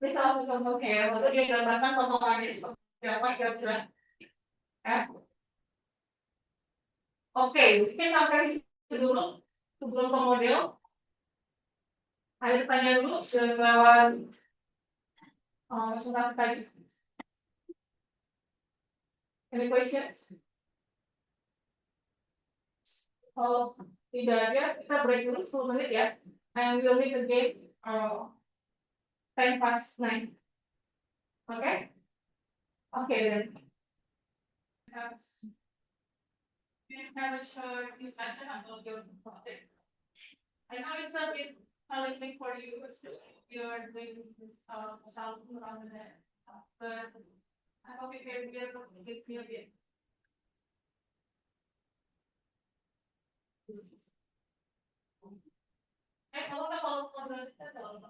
Ini salah satu contoh kayak waktu dia gambarkan potongannya seperti apa kira-kira. Oke, mungkin sampai situ dulu sebelum ke model. Ada tanya dulu lewat presentasi tadi. Any questions? Kalau tidak ada, kita break dulu 10 menit ya. And we'll meet again 9:10. Okay? Okay then. We have a short discussion about your project. I know it's a bit challenging for you, especially if you're doing sound around that. But I hope you can be able to get clear it. Kalau model kita kalau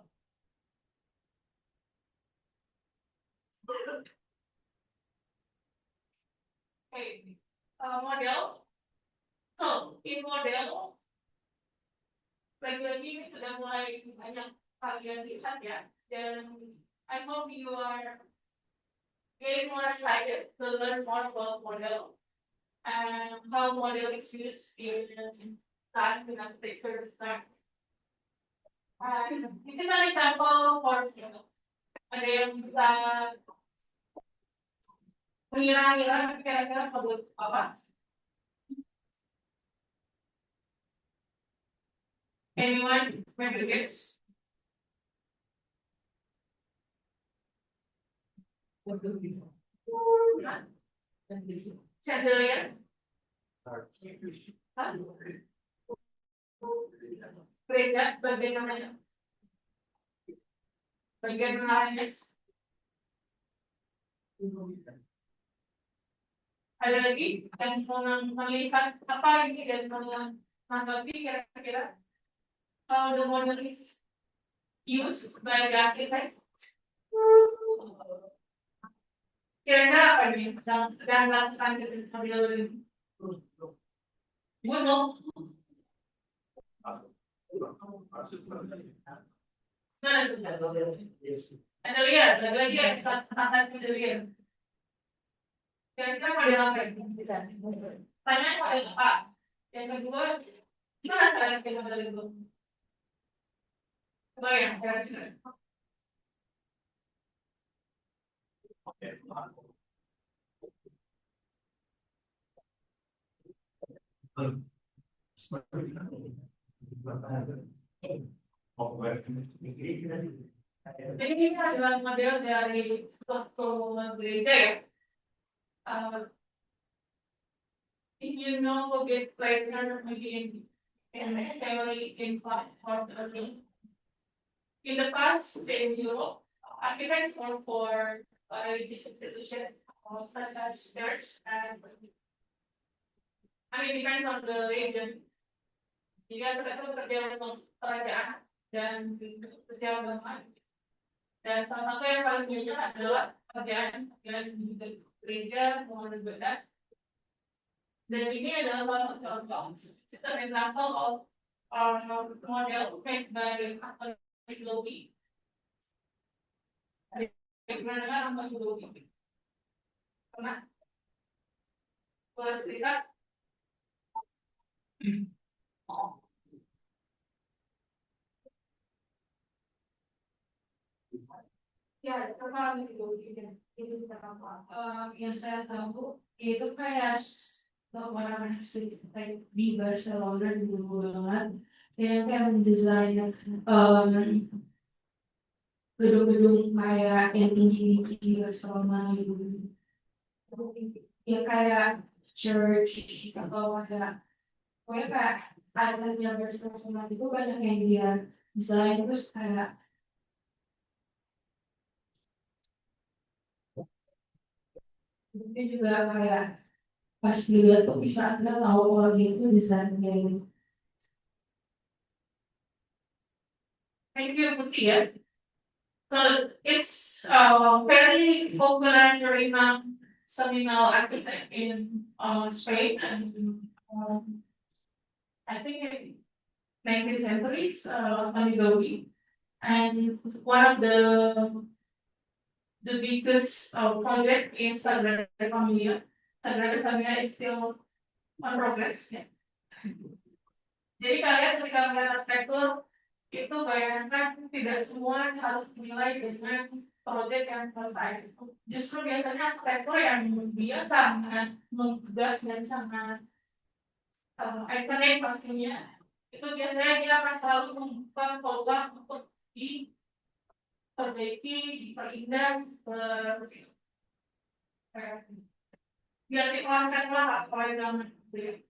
model. So in model, lagi-lagi ini sudah mulai banyak kalian lihat ya. Dan I hope you are getting more excited to learn more about model and how model is used in time and picture design. This is an example for example. Ada yang bisa mengira-ngira kira-kira perlu apa? Anyone remember this? Chandelier? Gereja bagian namanya? Bagian lainnya? Ada lagi yang melihat apa ini dan menanggapi kira-kira how the model is used by the architect. Kira-kira apa nih sedang dilakukan sambil bunuh? Ada lihat, ada lagi yang kata lihat. Kira-kira model apa ini? Tanya model apa? Yang kedua, gimana cara kita model itu? Bayang, kira-kira. Jadi ini adalah model dari suatu gereja ya. If you know get later maybe in theory in part in the past in Europe, architects work for religious institutions such as church and I mean depends on the region. Jika mereka bekerja untuk kerajaan dan sosial agama. Dan salah satu yang paling banyak adalah pekerjaan dan gereja maupun ibadah. Dan ini adalah salah satu contoh, it's an example of model made by Catholic Lobby. Pernah dengar Catholic Lobby? Pernah? Boleh cerita? Ya, pernah Lobby. Ini apa? Yang saya tahu itu kayak orang asli kayak di Barcelona dulu banget yang kayak mendesain gedung-gedung kayak yang tinggi di Barcelona gitu ya kayak church atau ada pokoknya kayak islandnya Barcelona itu banyak yang dia desain terus kayak mungkin juga kayak pas dilihat tuh bisa anda tahu kalau dia itu desainnya ini. Thank you, Putih ya. So it's very popular during seminal architect in Spain and I think in 19th centuries Gaudi and one of the biggest project is Sagrada Familia. Sagrada Familia is still on progress ya. Jadi kalian ketika melihat arsitektur itu bayangkan tidak semua harus dinilai dengan proyek yang selesai. Justru biasanya arsitektur yang dia sangat menggas dan sangat ikonik pastinya. Itu biasanya dia akan selalu membuka peluang untuk diperbaiki, diperindah, biar dikelaskan lah oleh zaman.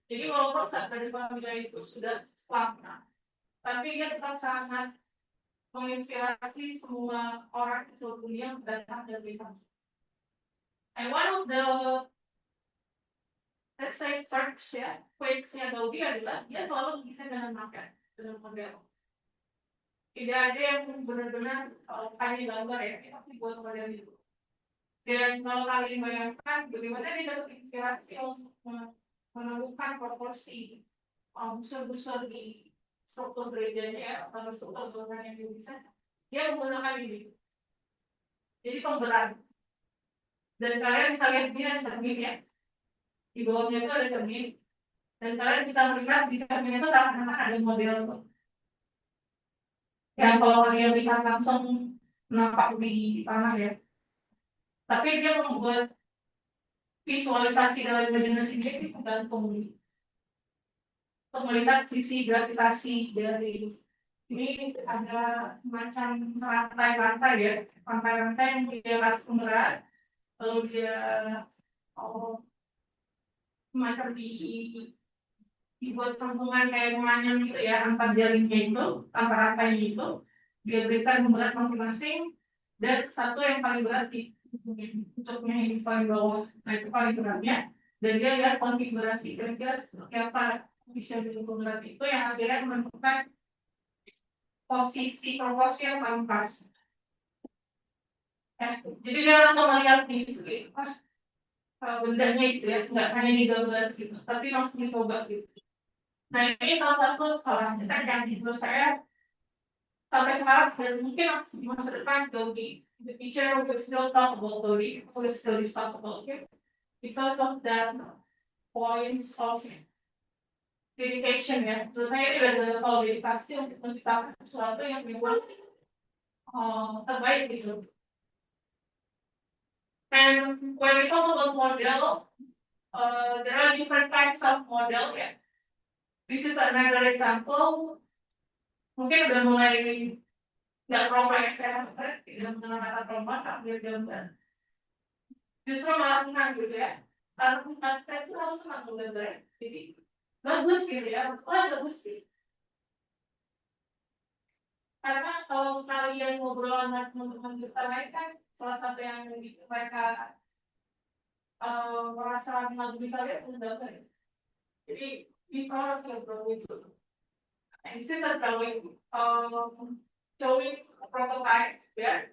Jadi walaupun saat dari Familia itu sudah lama, tapi dia tetap sangat menginspirasi semua orang di seluruh dunia yang datang dari kami. And one of the let's say perks ya, quirks-nya Gaudi adalah dia selalu bisa dengan makan dengan model. Tidak ada yang benar-benar hanya gambar ya, tapi buat model itu. Dan kalau kalian bayangkan bagaimana dia dapat inspirasi untuk menemukan proporsi besar-besar di struktur gerejanya atau struktur bangunan yang bisa dia menggunakan ini jadi pemberat dan kalian bisa lihat ini ada cermin ya di bawahnya itu ada cermin dan kalian bisa melihat di cermin itu seakan-akan ada model yang kalau kalian lihat langsung nampak di tanah ya tapi dia membuat visualisasi dalam imajinasi dia itu tergantung untuk melihat sisi gravitasi dari ini ada semacam rantai-rantai ya, rantai-rantai yang dia kasih pemberat, lalu dia semacam dibuat sambungan kayak menganyam gitu ya, antar jaringnya itu, antar rantainya itu, dia berikan pemberat masing-masing, dan satu yang paling berat di untuknya ini paling bawah, nah itu paling beratnya, dan dia lihat konfigurasi kira-kira seperti apa bisa pemberat itu yang akhirnya menentukan posisi proporsi yang paling pas. Ya, jadi dia langsung melihat gitu, bendanya itu ya, nggak hanya digambar gitu, tapi langsung dicoba gitu. Nah ini salah satu arsitek yang menurut saya sampai sekarang dan mungkin di masa depan Gaudi, the future will still talk about Gaudi, will still discuss about it because of that points of dedication ya. Menurut saya tidak ada kalau dedikasi untuk menciptakan sesuatu yang memang terbaik gitu. And when we talk about model, there are different types of model ya. This is another example. Mungkin udah mulai nggak proper ya saya tidak mengenal kata proper tapi gambar. Justru malah senang gitu ya. Karena saya itu harus senang menggambar. Jadi bagus gitu ya, bagus sih. Karena kalau kalian ngobrol sama teman-teman kita lain kan salah satu yang mereka merasa mengagumi kalian menggambar. Jadi be proud of your drawing. And this is a drawing showing a prototype. Yeah,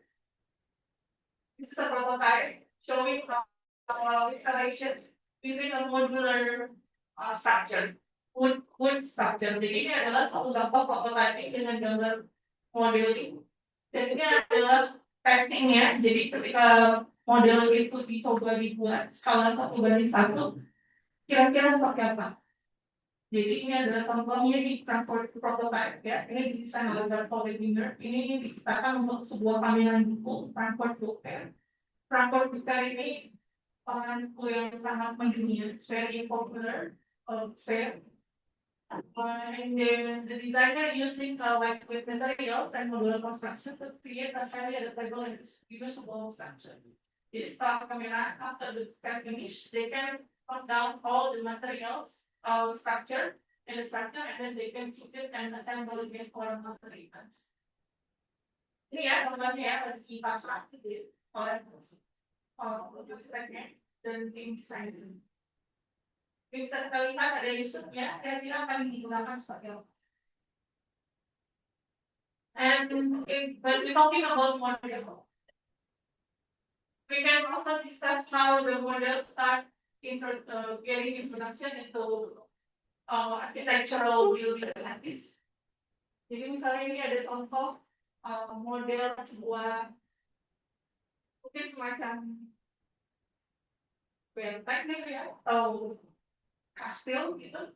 this is a prototype showing installation using a modular structure, wood structure. Jadi ini adalah suatu contoh prototyping dengan gambar modeling. Dan ini adalah testingnya. Jadi ketika model itu dicoba dibuat skala 1:1, kira-kira seperti apa? Jadi ini adalah contohnya di Frankfurt prototype ya. Ini didesain oleh Berthold Winger. Ini diciptakan untuk sebuah pameran buku Frankfurt Book Fair. Frankfurt Book Fair ini pameran buku yang sangat mendunia. It's very popular fair. And the designer using lightweight materials and modular construction to create a highly adaptable and reusable structure. Jadi setelah pameran, after the fair finish, they can cut down all the materials structure and the structure, and then they can keep it and assemble it for other events. Ini ya contohnya ya lagi pasang gitu oleh arsiteknya dan tim desain. Bisa kita lihat ada usernya, kira-kira akan digunakan seperti apa. And when we talking about model, we can also discuss how the models start getting introduction into architectural building like this. Jadi misalnya ini ada contoh model sebuah mungkin semacam benteng gitu ya atau kastil gitu.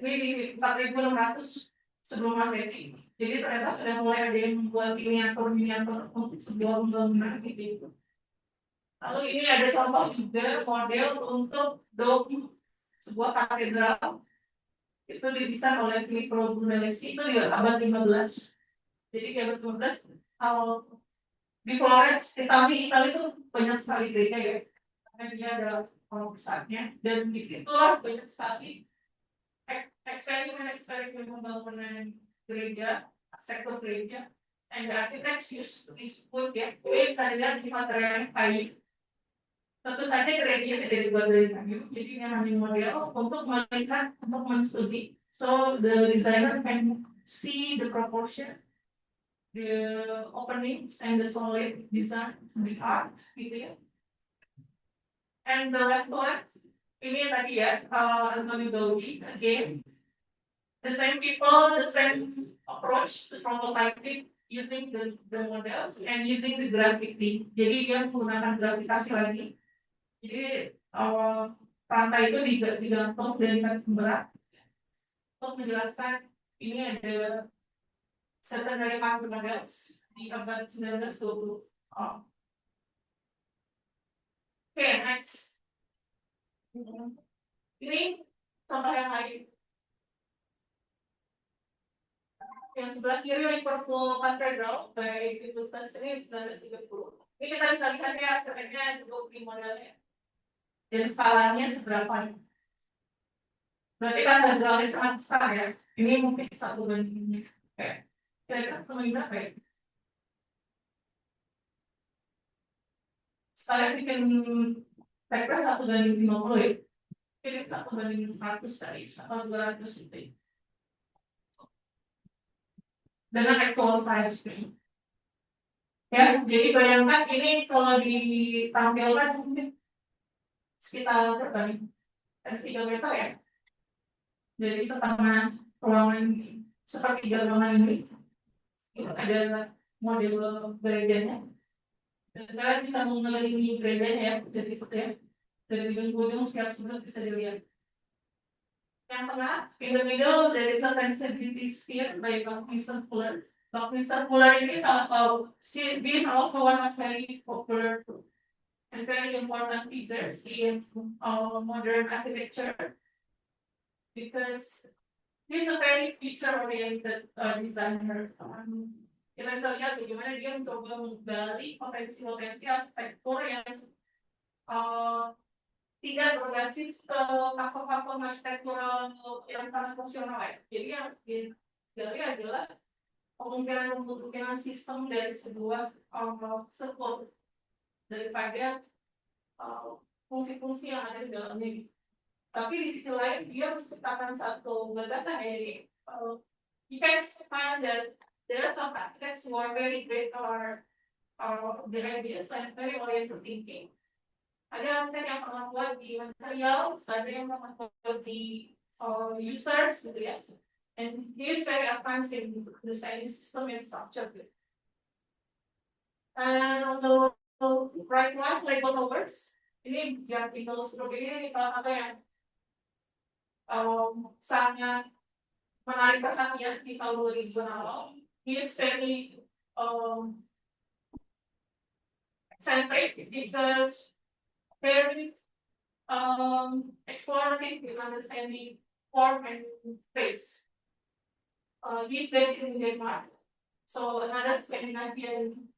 Ini di 4600 sebelum Masehi. Jadi ternyata sudah mulai ada yang membuat miniatur untuk sebuah bangunan gitu. Lalu ini ada contoh juga model untuk dom sebuah katedral. Itu didesain oleh Filippo Brunelleschi itu di abad 15. Jadi di abad 15 di Florence, Italia itu banyak sekali gereja ya. Karena dia ada besarnya dan disitulah banyak sekali eksperimen pembangunan gereja, sektor gereja, and the architects use this wood ya. Ini bisa dilihat di material kayu. Tentu saja gereja tidak dibuat dari kayu, jadi ini hanya model untuk melihat, untuk menstudi. So the designer can see the proportion, the openings, and the solid design, the art, gitu ya. And the left one, ini tadi ya, Antonio Gaudi, again, the same people, the same approach to prototyping using the models and using the gravity. Jadi dia menggunakan gravitasi lagi. Jadi rantai itu digantung dari kasih berat untuk menjelaskan ini ada secondary market models di abad 1920. Oke, next. Ini contoh yang lain. Yang sebelah kiri Liverpool Cathedral by Gustav ini 1930. Ini kita bisa lihat ya sebenarnya cukup di modelnya. Dan skalanya seberapa? Berarti kan katedralnya sangat besar ya. Ini mungkin 1:. Kira-kira berapa ya? Sekalian bikin paper 1:50 ya. Ini 1:100 tadi atau 200 gitu. Dengan actual size nih. Ya, jadi bayangkan ini kalau ditampilkan mungkin sekitar berapa nih? 3 meter ya. Jadi setengah ruangan ini, sepertiga ruangan ini. Itu ada model gerejanya. Dan kalian bisa mengelilingi gerejanya ya, dari situ ya. Dari ujung setiap sudut bisa dilihat. Yang tengah, in the middle, there is a sensitivity sphere by Buckminster Fuller. Buckminster Fuller ini he is also one of very popular and very important figures in modern architecture because he's a very feature-oriented designer. Kita bisa lihat bagaimana dia mencoba menggali potensi-potensi arsitektur yang tidak berbasis faktor-faktor arsitektural yang sangat fungsional ya. Jadi yang digali adalah kemungkinan sistem dari sebuah struktur daripada fungsi-fungsi yang ada di dalamnya. Tapi di sisi lain dia menciptakan satu batasan dari you can find that there are some architects who are very great or the ideas and very oriented thinking. Ada arsitek yang sangat kuat di material, ada yang sangat kuat di users gitu ya. And he is very advanced in designing system and structure. And on the right one, Lego Towers, ini yang tinggal seperti ini salah satu yang sangat menarik perhatian di tahun 2000 awal. He is very eccentric because very explorative in understanding form and space. He's based in Denmark, so another Scandinavian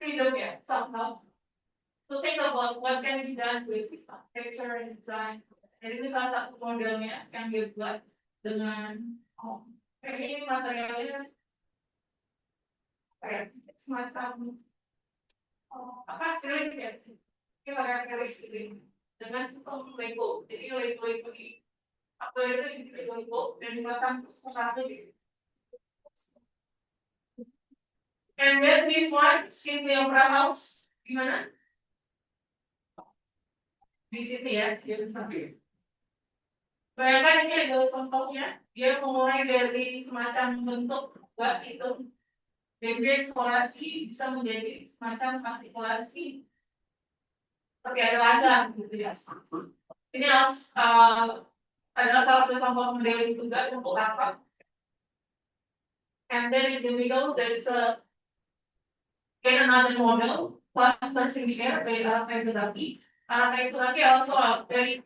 freedom yeah, somehow. To think about what can be done with architecture and design. Dan ini salah satu modelnya yang dia buat dengan ini materialnya kayak semacam apa acrylic ya, ini pakai acrylic gitu dengan sistem Lego. Jadi Lego ini apa itu di Lego dan dipasang satu gitu. And then this one, Sydney Opera House, gimana? Di sini ya, dia seperti. Bayangkan ini adalah contohnya, dia memulai dari semacam bentuk buat itu. Dan dia eksplorasi bisa menjadi semacam artikulasi seperti ada lagam gitu ya. Ini harus adalah salah satu contoh modeling juga untuk apa. And then in the middle there is another model plus in the air by Arakaizaki. Arakaizaki also a very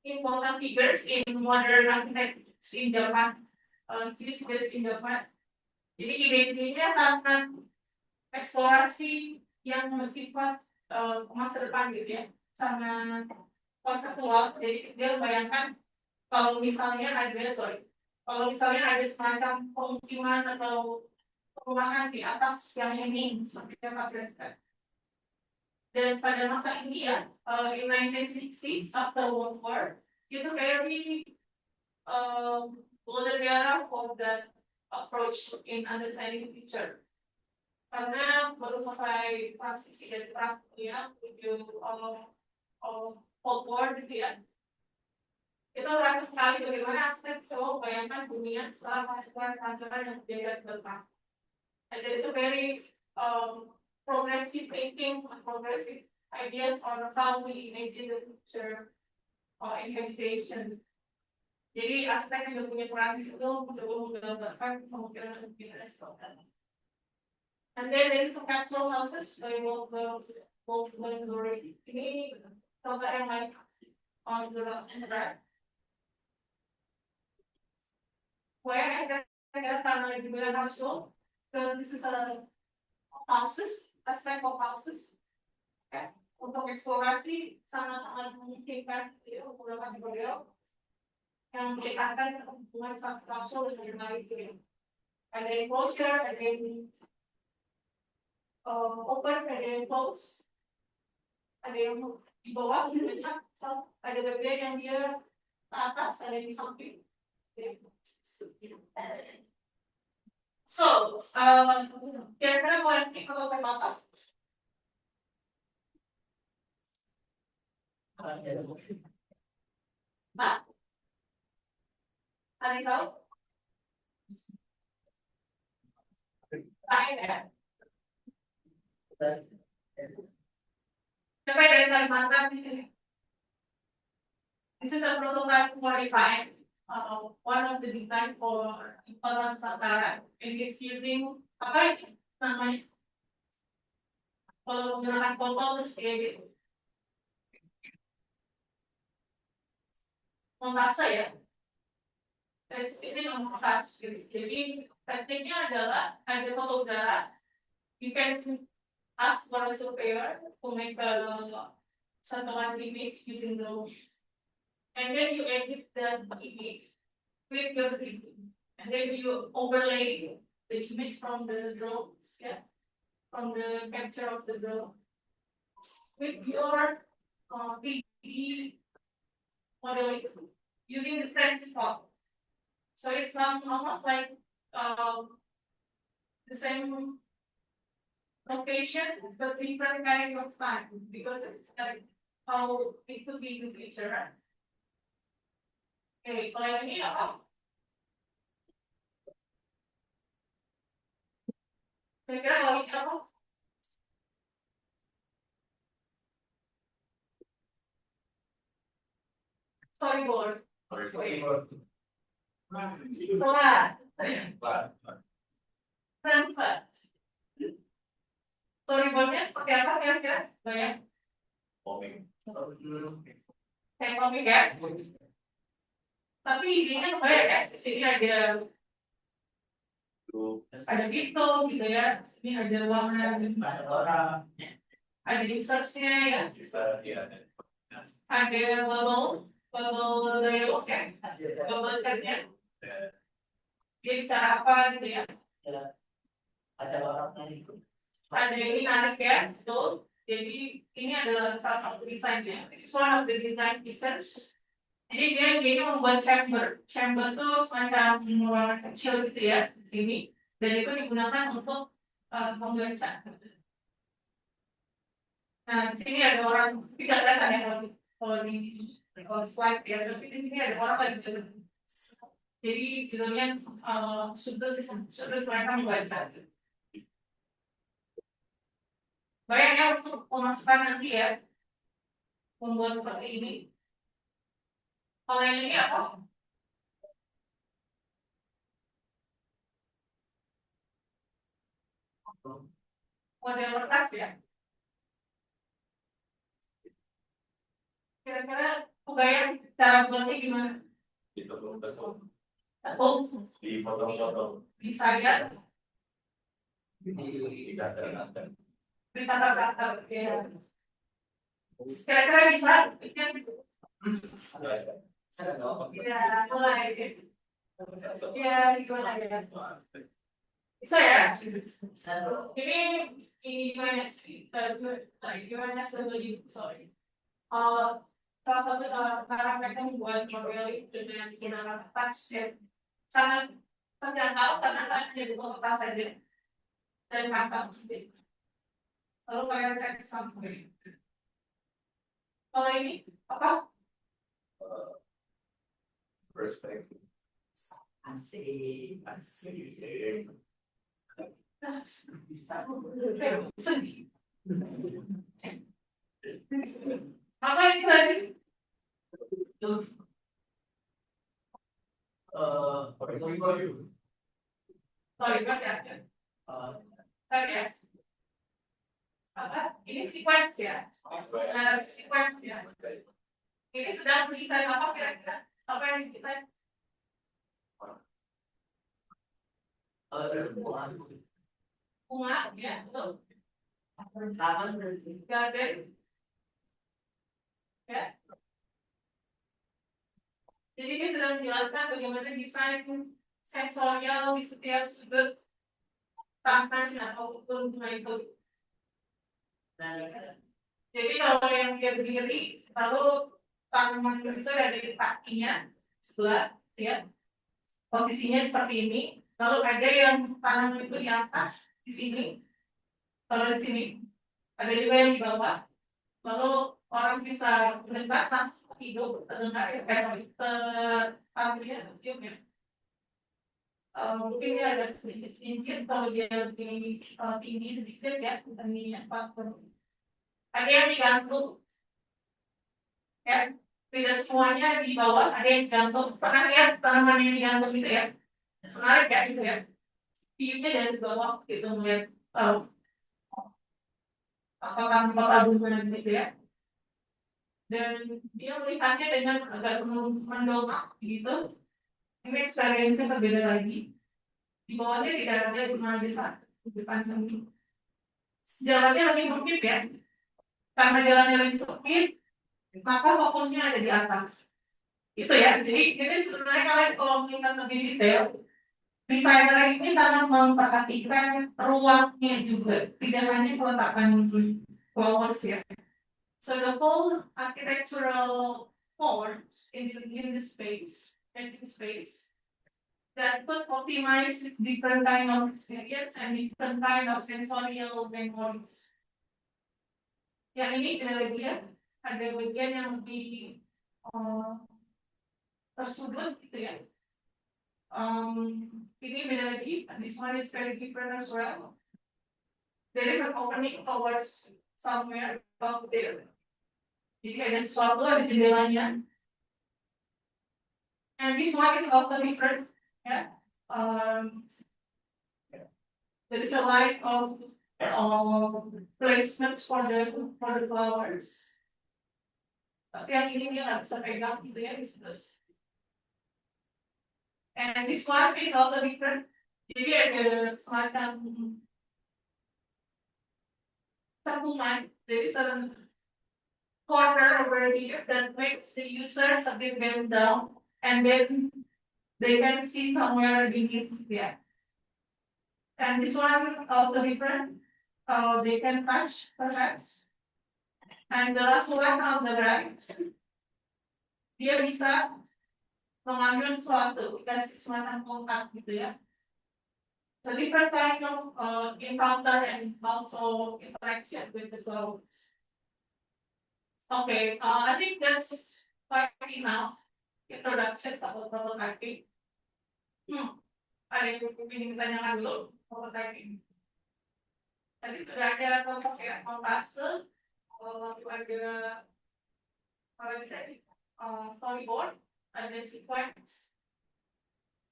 important figures in modern architecture in Japan. This based in Japan. Jadi ide-idenya sangat eksplorasi yang bersifat masa depan gitu ya, sangat konseptual. Jadi dia membayangkan kalau misalnya ada semacam pemukiman atau perumahan di atas yang ini seperti apa kira-kira. Dan pada masa ini ya, in 1960s after World War, it's a very golden era for that approach in understanding future. Karena baru selesai transisi dari perang dunia menuju Cold War gitu ya. Itu rasa sekali bagaimana aspek coba bayangkan dunia setelah kehancuran yang terjadi di perang. And there is a very progressive thinking and progressive ideas on how we imagine the future in habitation. Jadi aspek yang punya peran di situ mencoba menggambarkan kemungkinan seperti itu. And then there is some capsule houses by Volkswagen Glory. Ini contoh yang lain on the right. Where I karena juga capsule, because this is a houses, aspect of houses. Okay. Untuk eksplorasi sangat memungkinkan menggunakan model yang mendekatkan hubungan satu kapsul dengan yang lain gitu. Ada yang closure, ada yang open, ada yang close, ada yang di bawah, ada bagian yang dia ke atas, ada yang di samping. So, kira-kira mau yang kalau tema apa? Nah, ada yang tahu? Ya. Coba dari Kalimantan di sini. This is a prototype modified. One of the design for Impalan Nusantara. And it's using apa ini namanya? Kalau menggunakan kompol terus kayak gitu. Merasa ya. Ini memangkas gitu. Jadi tekniknya adalah ada foto udara. You can ask for a surveyor to make a satellite image using drones. And then you edit the image with your 3D. And then you overlay the image from the drones, yeah, from the capture of the drone with your 3D modeling using the same spot. So it's almost like the same location, but different kind of time because it's like how it could be in the future. Right? Oke, kalau yang ini apa? Kira-kira kalau ini apa? Storyboard. Pelan. Transfer. Storyboardnya seperti apa kira-kira? Banyak. Kayak komik ya. Tapi intinya banyak ya. Di sini ada gitu gitu ya. Sini ada warna, ada insertnya ya. Ada bubble dialog ya. Bubble chatnya. Dia bicara apa gitu ya. Ada ini menarik ya, betul. Jadi ini adalah salah satu desainnya. This is one of the design features. Jadi dia membuat chamber. Chamber itu semacam ruangan kecil gitu ya di sini. Dan itu digunakan untuk membaca. Nah di sini ada orang tidak kelihatan ya kalau slide ya. Tapi di sini ada orang lagi sedang. Jadi judulnya sudut mereka membaca. Bayangnya untuk pemasukan nanti ya, membuat seperti ini. Kalau yang ini apa? Model kertas ya. Kira-kira kebayang cara buatnya gimana? Bisa ya? Ditata-tata ya. Kira-kira bisa? Ya, mulai. Ya, gimana ya? Bisa ya? Ini gimana sih? Gimana sih? Sorry. Salah satu cara mereka membuat model dengan menggunakan kertas ya sangat terjangkau karena hanya di kertas saja dan kakak. Lalu pakai teks sampai. Kalau ini apa? Perspektif. Asik. Sedih. Apa ini tadi? Sorry, ya. Tadi ya. Apa? Ini sequence ya. Sequence ya. Ini sedang desain apa kira-kira? Apa yang desain? Bunga, ya betul. Garden. Ya. Jadi dia sedang menjelaskan bagaimana desain sensorial di setiap sudut tangan ataupun bunga itu. Jadi kalau yang dia berdiri, lalu tanaman itu ada di kakinya sebelah, ya. Posisinya seperti ini. Lalu ada yang tanaman itu di atas, di sini. Kalau di sini, ada juga yang di bawah. Lalu orang bisa mendekat langsung hidup, terdengar ya, cium ya. Mungkin dia ada sedikit cincin kalau dia lebih tinggi sedikit ya, ininya faktor. Ada yang digantung, ya, tidak semuanya di bawah, ada yang digantung. Pernah lihat tanaman yang digantung gitu ya? Menarik ya gitu ya. View-nya dari bawah gitu melihat apakah bunga gitu ya. Dan dia melihatnya dengan agak mendongak gitu. Ini experience-nya berbeda lagi. Di bawahnya tidak ada cuma desa di depan sini. Jalannya lebih sempit ya. Karena jalannya lebih sempit, maka fokusnya ada di atas. Itu ya. Jadi ini sebenarnya kalian kalau melihat lebih detail, desainer ini sangat memperhatikan ruangnya juga, tidak hanya peletakan flowers ya. So the whole architectural forms in the space, that could optimize different kind of experience and different kind of sensorial memories. Yang ini ada bagian yang lebih tersudut gitu ya. Ini beda lagi, this one is very different as well. There is an opening towards somewhere above there. Jadi ada sesuatu, ada jendelanya. And this one is also different, ya. There is a light of placements for the flowers. Tapi yang ini dia nggak bisa pegang gitu ya di situ. And this one is also different. Jadi ada semacam tabungan. There is a corner over here that makes the users a bit bend down, and then they can see somewhere beneath there. And this one also different. They can touch perhaps. And the last one on the right, dia bisa mengambil sesuatu, dikasih semacam kontak gitu ya. So different kind of encounter and also interaction with the flowers. Okay, I think that's quite enough introduction about prototyping. Ada yang ingin ditanyakan dulu prototyping. Tadi sudah ada kelompok ya, komparse, lalu ada storyboard, ada sequence,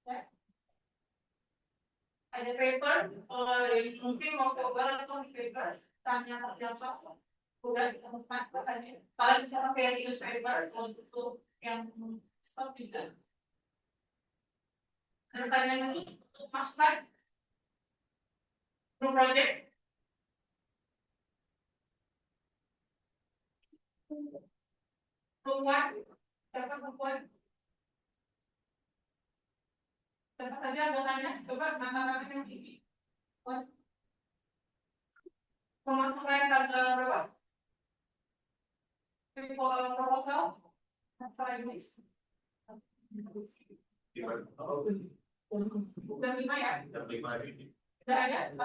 ya. Ada paper, mungkin mau coba langsung di paper, tanya terjawab, udah di tempat katanya. Kalau bisa pakai use paper, untuk yang stop juga. Ada pertanyaan lagi untuk Mas Pak? Group project? Perempuan? Siapa perempuan? Siapa saja anggotanya? Coba nama-nama yang ini. Memasukkan tanggal berapa? Proposal? Sorry, please. Udah 5 ya? Udah ada?